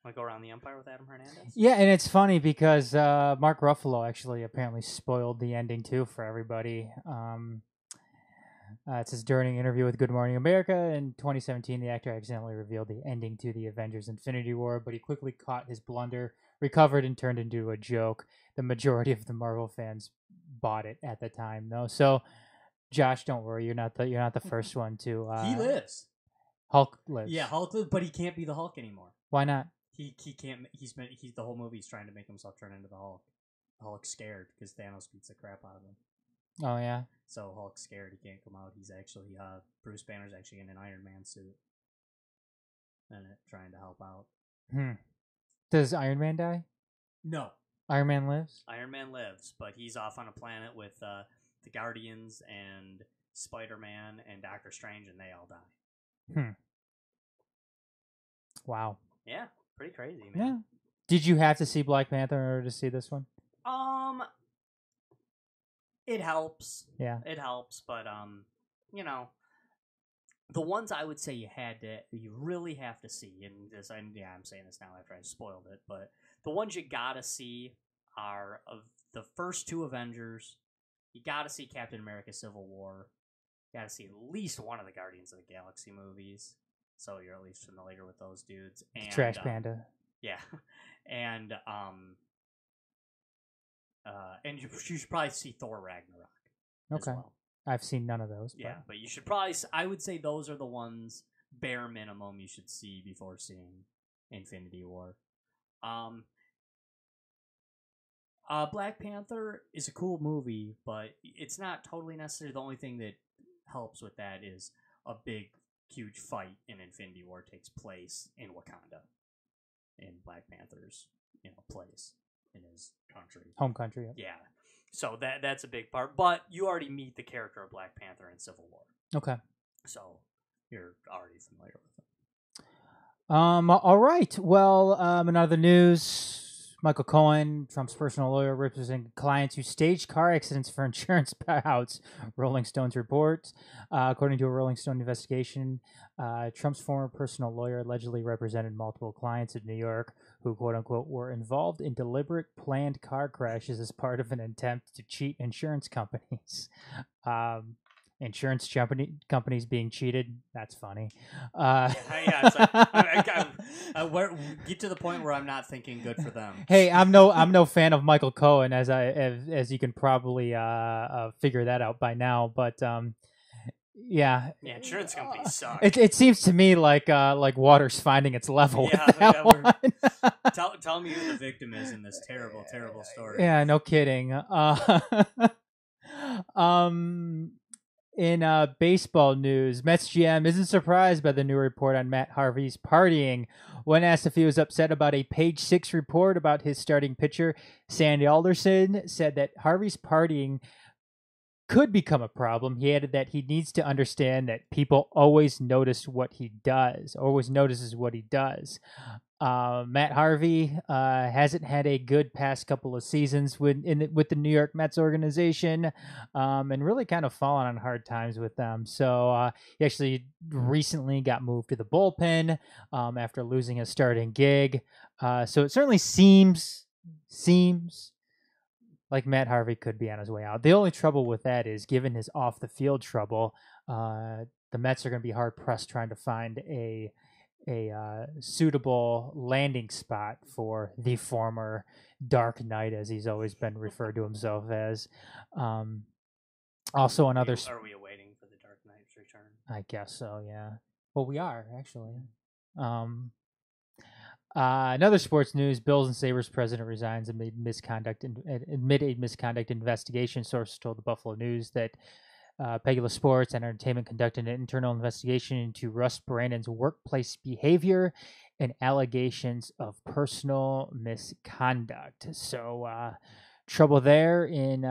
want to go around the Empire with Adam Hernandez? Yeah, and it's funny because Mark Ruffalo actually apparently spoiled the ending too for everybody. It says during an interview with Good Morning America in 2017, the actor accidentally revealed the ending to the Avengers Infinity War, but he quickly caught his blunder, recovered, and turned into a joke. The majority of the Marvel fans bought it at the time, though. So, Josh, don't worry, you're not the first one to. He lives. Hulk lives. Yeah, Hulk lives, but he can't be the Hulk anymore. Why not? He can't. He's the whole movie. He's trying to make himself turn into the Hulk. Hulk's scared because Thanos beats the crap out of him. Oh yeah. So Hulk's scared. He can't come out. He's actually Bruce Banner's actually in an Iron Man suit, and trying to help out. Does Iron Man die? No. Iron Man lives? Iron Man lives, but he's off on a planet with the Guardians and Spider-Man and Doctor Strange, and they all die. Wow. Yeah, pretty crazy, man. Yeah. Did you have to see Black Panther in order to see this one? It helps. Yeah. It helps, but you know, the ones I would say you really have to see, and this, I'm saying this now after I spoiled it, but the ones you gotta see are of the first two Avengers. You gotta see Captain America: Civil War. You gotta see at least one of the Guardians of the Galaxy movies, so you're at least familiar with those dudes. And Trash Panda. yeah, and you should probably see Thor Ragnarok. Okay. As well. I've seen none of those. Yeah, but you should probably. I would say those are the ones, bare minimum, you should see before seeing Infinity War. Black Panther is a cool movie, but it's not totally necessary. The only thing that helps with that is a big, huge fight in Infinity War takes place in Wakanda, in Black Panther's place in his country, home country. Yeah, so that's a big part. But you already meet the character of Black Panther in Civil War. Okay. So you're already familiar with him. All right. Well, in other news, Michael Cohen, Trump's personal lawyer, representing clients who staged car accidents for insurance payouts. Rolling Stone's report. According to a Rolling Stone investigation, Trump's former personal lawyer allegedly represented multiple clients in New York who, quote unquote, were involved in deliberate planned car crashes as part of an attempt to cheat insurance companies. Insurance companies being cheated. That's funny. It's like, get to the point where I'm not thinking good for them. Hey, I'm no fan of Michael Cohen, as you can probably figure that out by now. But yeah, insurance companies suck. It seems to me like water's finding its level. Yeah, with that one. Tell me who the victim is in this terrible story. Yeah, no kidding. In baseball news, Mets GM isn't surprised by the new report on Matt Harvey's partying. When asked if he was upset about a Page 6 report about his starting pitcher, Sandy Alderson said that Harvey's partying could become a problem. He added that he needs to understand that people always notices what he does. Matt Harvey hasn't had a good past couple of seasons with the New York Mets organization, and really kind of fallen on hard times with them. So he actually recently got moved to the bullpen after losing a starting gig. So it certainly seems like Matt Harvey could be on his way out. The only trouble with that is, given his off-the-field trouble, the Mets are going to be hard-pressed trying to find a suitable landing spot for the former Dark Knight, as he's always been referred to himself as. Also, another... Are we awaiting for the Dark Knight's return? I guess so, yeah. Well, we are, actually. Another sports news, Bills and Sabres president resigns amid a misconduct investigation. Sources told the Buffalo News that Pegula Sports and Entertainment conducted an internal investigation into Russ Brandon's workplace behavior and allegations of personal misconduct. So trouble there in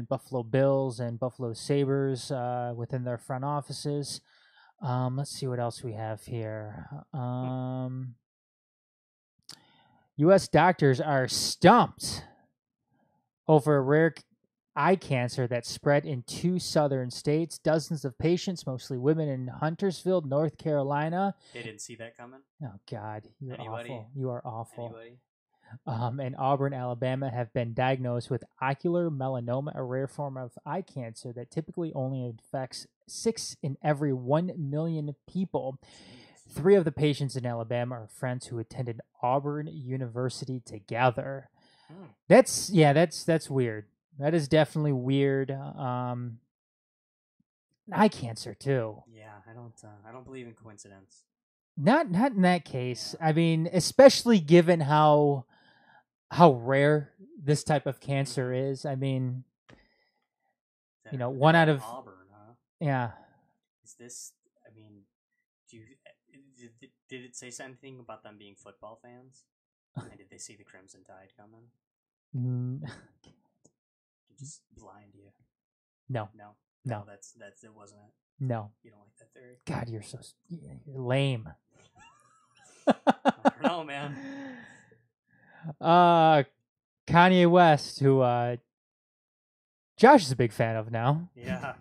Buffalo Bills and Buffalo Sabres within their front offices. Let's see what else we have here. U.S. doctors are stumped over a rare eye cancer that spread in 2 southern states. Dozens of patients, mostly women, in Huntersville, North Carolina. They didn't see that coming? Oh, God. You're Anybody? awful. You are awful. Anybody? And Auburn, Alabama, have been diagnosed with ocular melanoma, a rare form of eye cancer that typically only affects 6 in every 1 million people. 3 of the patients in Alabama are friends who attended Auburn University together. That's weird. That is definitely weird. Eye cancer too. Yeah, I don't believe in coincidence. Not in that case. Yeah. I mean, especially given how rare this type of cancer is. I mean, one out of Auburn, huh? Yeah. Is this? I mean, did it say something about them being football fans? And did they see the Crimson Tide coming? Just blind you. No, that's it. Wasn't it? No, you don't like that theory. God, you're lame. I don't know, man. Kanye West, who Josh is a big fan of now. Yeah,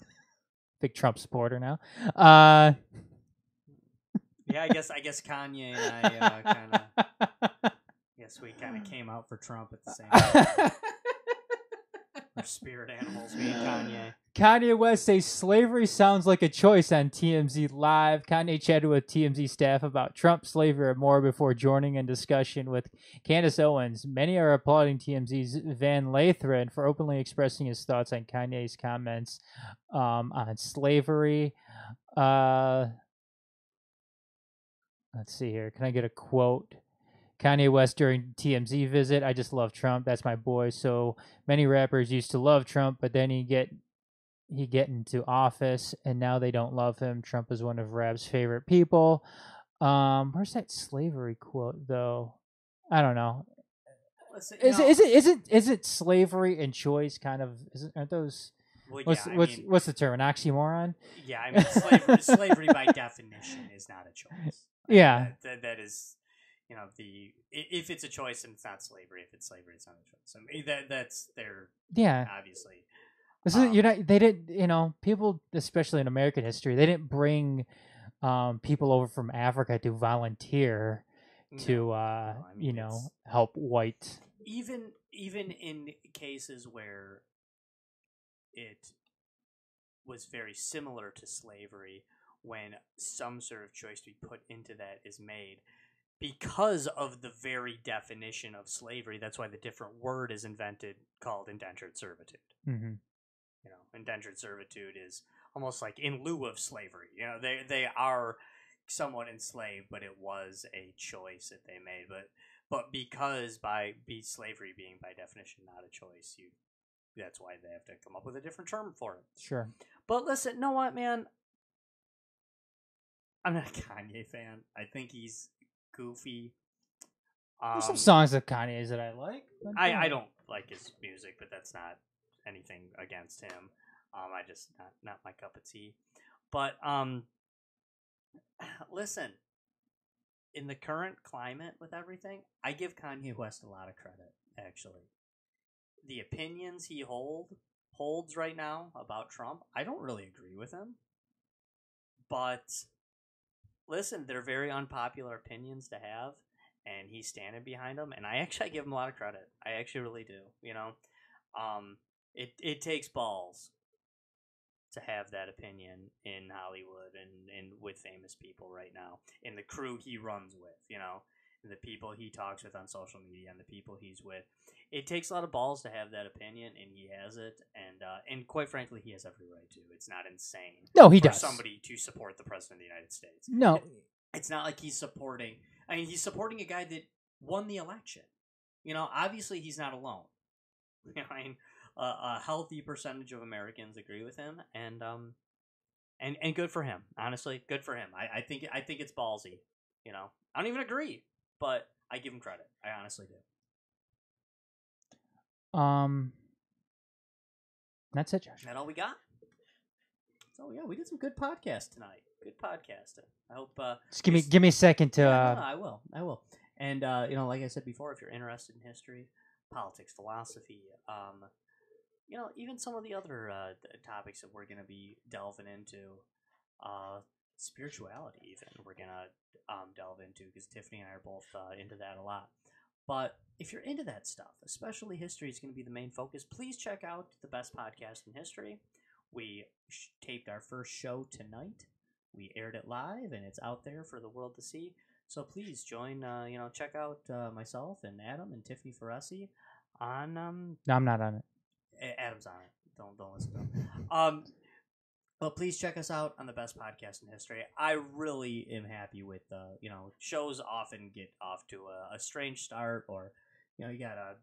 big Trump supporter now. Yeah, I guess Kanye and I kind of. Guess we kind of came out for Trump at the same time. We're spirit animals, me and Kanye. Kanye West says slavery sounds like a choice on TMZ Live. Kanye chatted with TMZ staff about Trump, slavery, and more before joining in discussion with Candace Owens. Many are applauding TMZ's Van Lathan for openly expressing his thoughts on Kanye's comments on slavery. Let's see here. Can I get a quote? Kanye West during TMZ visit. I just love Trump. That's my boy. So many rappers used to love Trump, but then he get into office, and now they don't love him. Trump is one of rap's favorite people. Where's that slavery quote though? I don't know. Listen, Is it slavery and choice kind of? Aren't those? Well, what's the term? An oxymoron? Yeah, I mean, slavery by definition is not a choice. Yeah, that is, if it's a choice, and it's not slavery. If it's slavery, it's not a choice. I mean, that's their obviously. They didn't. People, especially in American history, they didn't bring people over from Africa to volunteer to help white. Even in cases where it was very similar to slavery, when some sort of choice to be put into that is made because of the very definition of slavery. That's why the different word is invented called indentured servitude. Mm-hmm. Indentured servitude is almost like in lieu of slavery. They are somewhat enslaved, but it was a choice that they made. But because slavery being by definition not a choice, that's why they have to come up with a different term for it. Sure. But listen, you know what, man? I'm not a Kanye fan. I think he's goofy. There's some songs of Kanye's that I like. I don't like his music, but that's not anything against him. I just not my cup of tea. But listen, in the current climate with everything, I give Kanye West a lot of credit, actually. The opinions he holds right now about Trump, I don't really agree with him. But listen, they're very unpopular opinions to have, and he's standing behind them, and I give him a lot of credit. I actually really do. It takes balls to have that opinion in Hollywood and with famous people right now, in the crew he runs with, and the people he talks with on social media and the people he's with. It takes a lot of balls to have that opinion, and he has it, and quite frankly, he has every right to. It's not insane. No, he for does. Somebody to support the president of the United States. No, it's not like he's supporting. I mean, he's supporting a guy that won the election. Obviously, he's not alone. A healthy percentage of Americans agree with him, and good for him. Honestly, good for him. I think it's ballsy. I don't even agree, but I give him credit. I honestly do. That's it, Josh. Is that all we got? So yeah, we did some good podcasts tonight. Good podcasting. I hope. Just give me a second to. I will. And like I said before, if you're interested in history, politics, philosophy, even some of the other topics that we're going to be delving into, spirituality, even we're going to delve into, because Tiffany and I are both into that a lot. But if you're into that stuff, especially history is going to be the main focus, please check out the best podcast in history. We taped our first show tonight. We aired it live, and it's out there for the world to see. So please join, check out myself and Adam and Tiffany Ferretti on... No, I'm not on it. Adam's on it. Don't listen to him. But please check us out on the best podcast in history. I really am happy with, shows often get off to a strange start, or, you gotta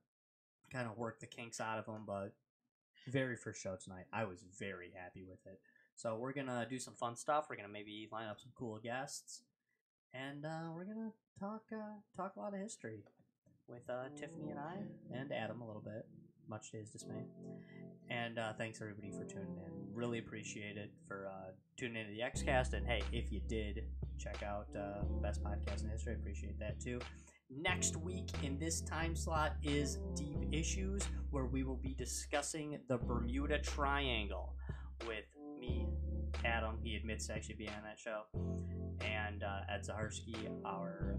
kind of work the kinks out of them, but very first show tonight, I was very happy with it. So we're gonna do some fun stuff. We're gonna maybe line up some cool guests, and we're gonna talk a lot of history with Tiffany and I, and Adam a little bit, much to his dismay. And thanks everybody for tuning in. Really appreciate it for tuning into the XCast. And hey, if you did check out Best Podcast in History, I appreciate that too. Next week in this time slot is Deep Issues, where we will be discussing the Bermuda Triangle with me, Adam. He admits to actually being on that show, and Ed Zaharsky, our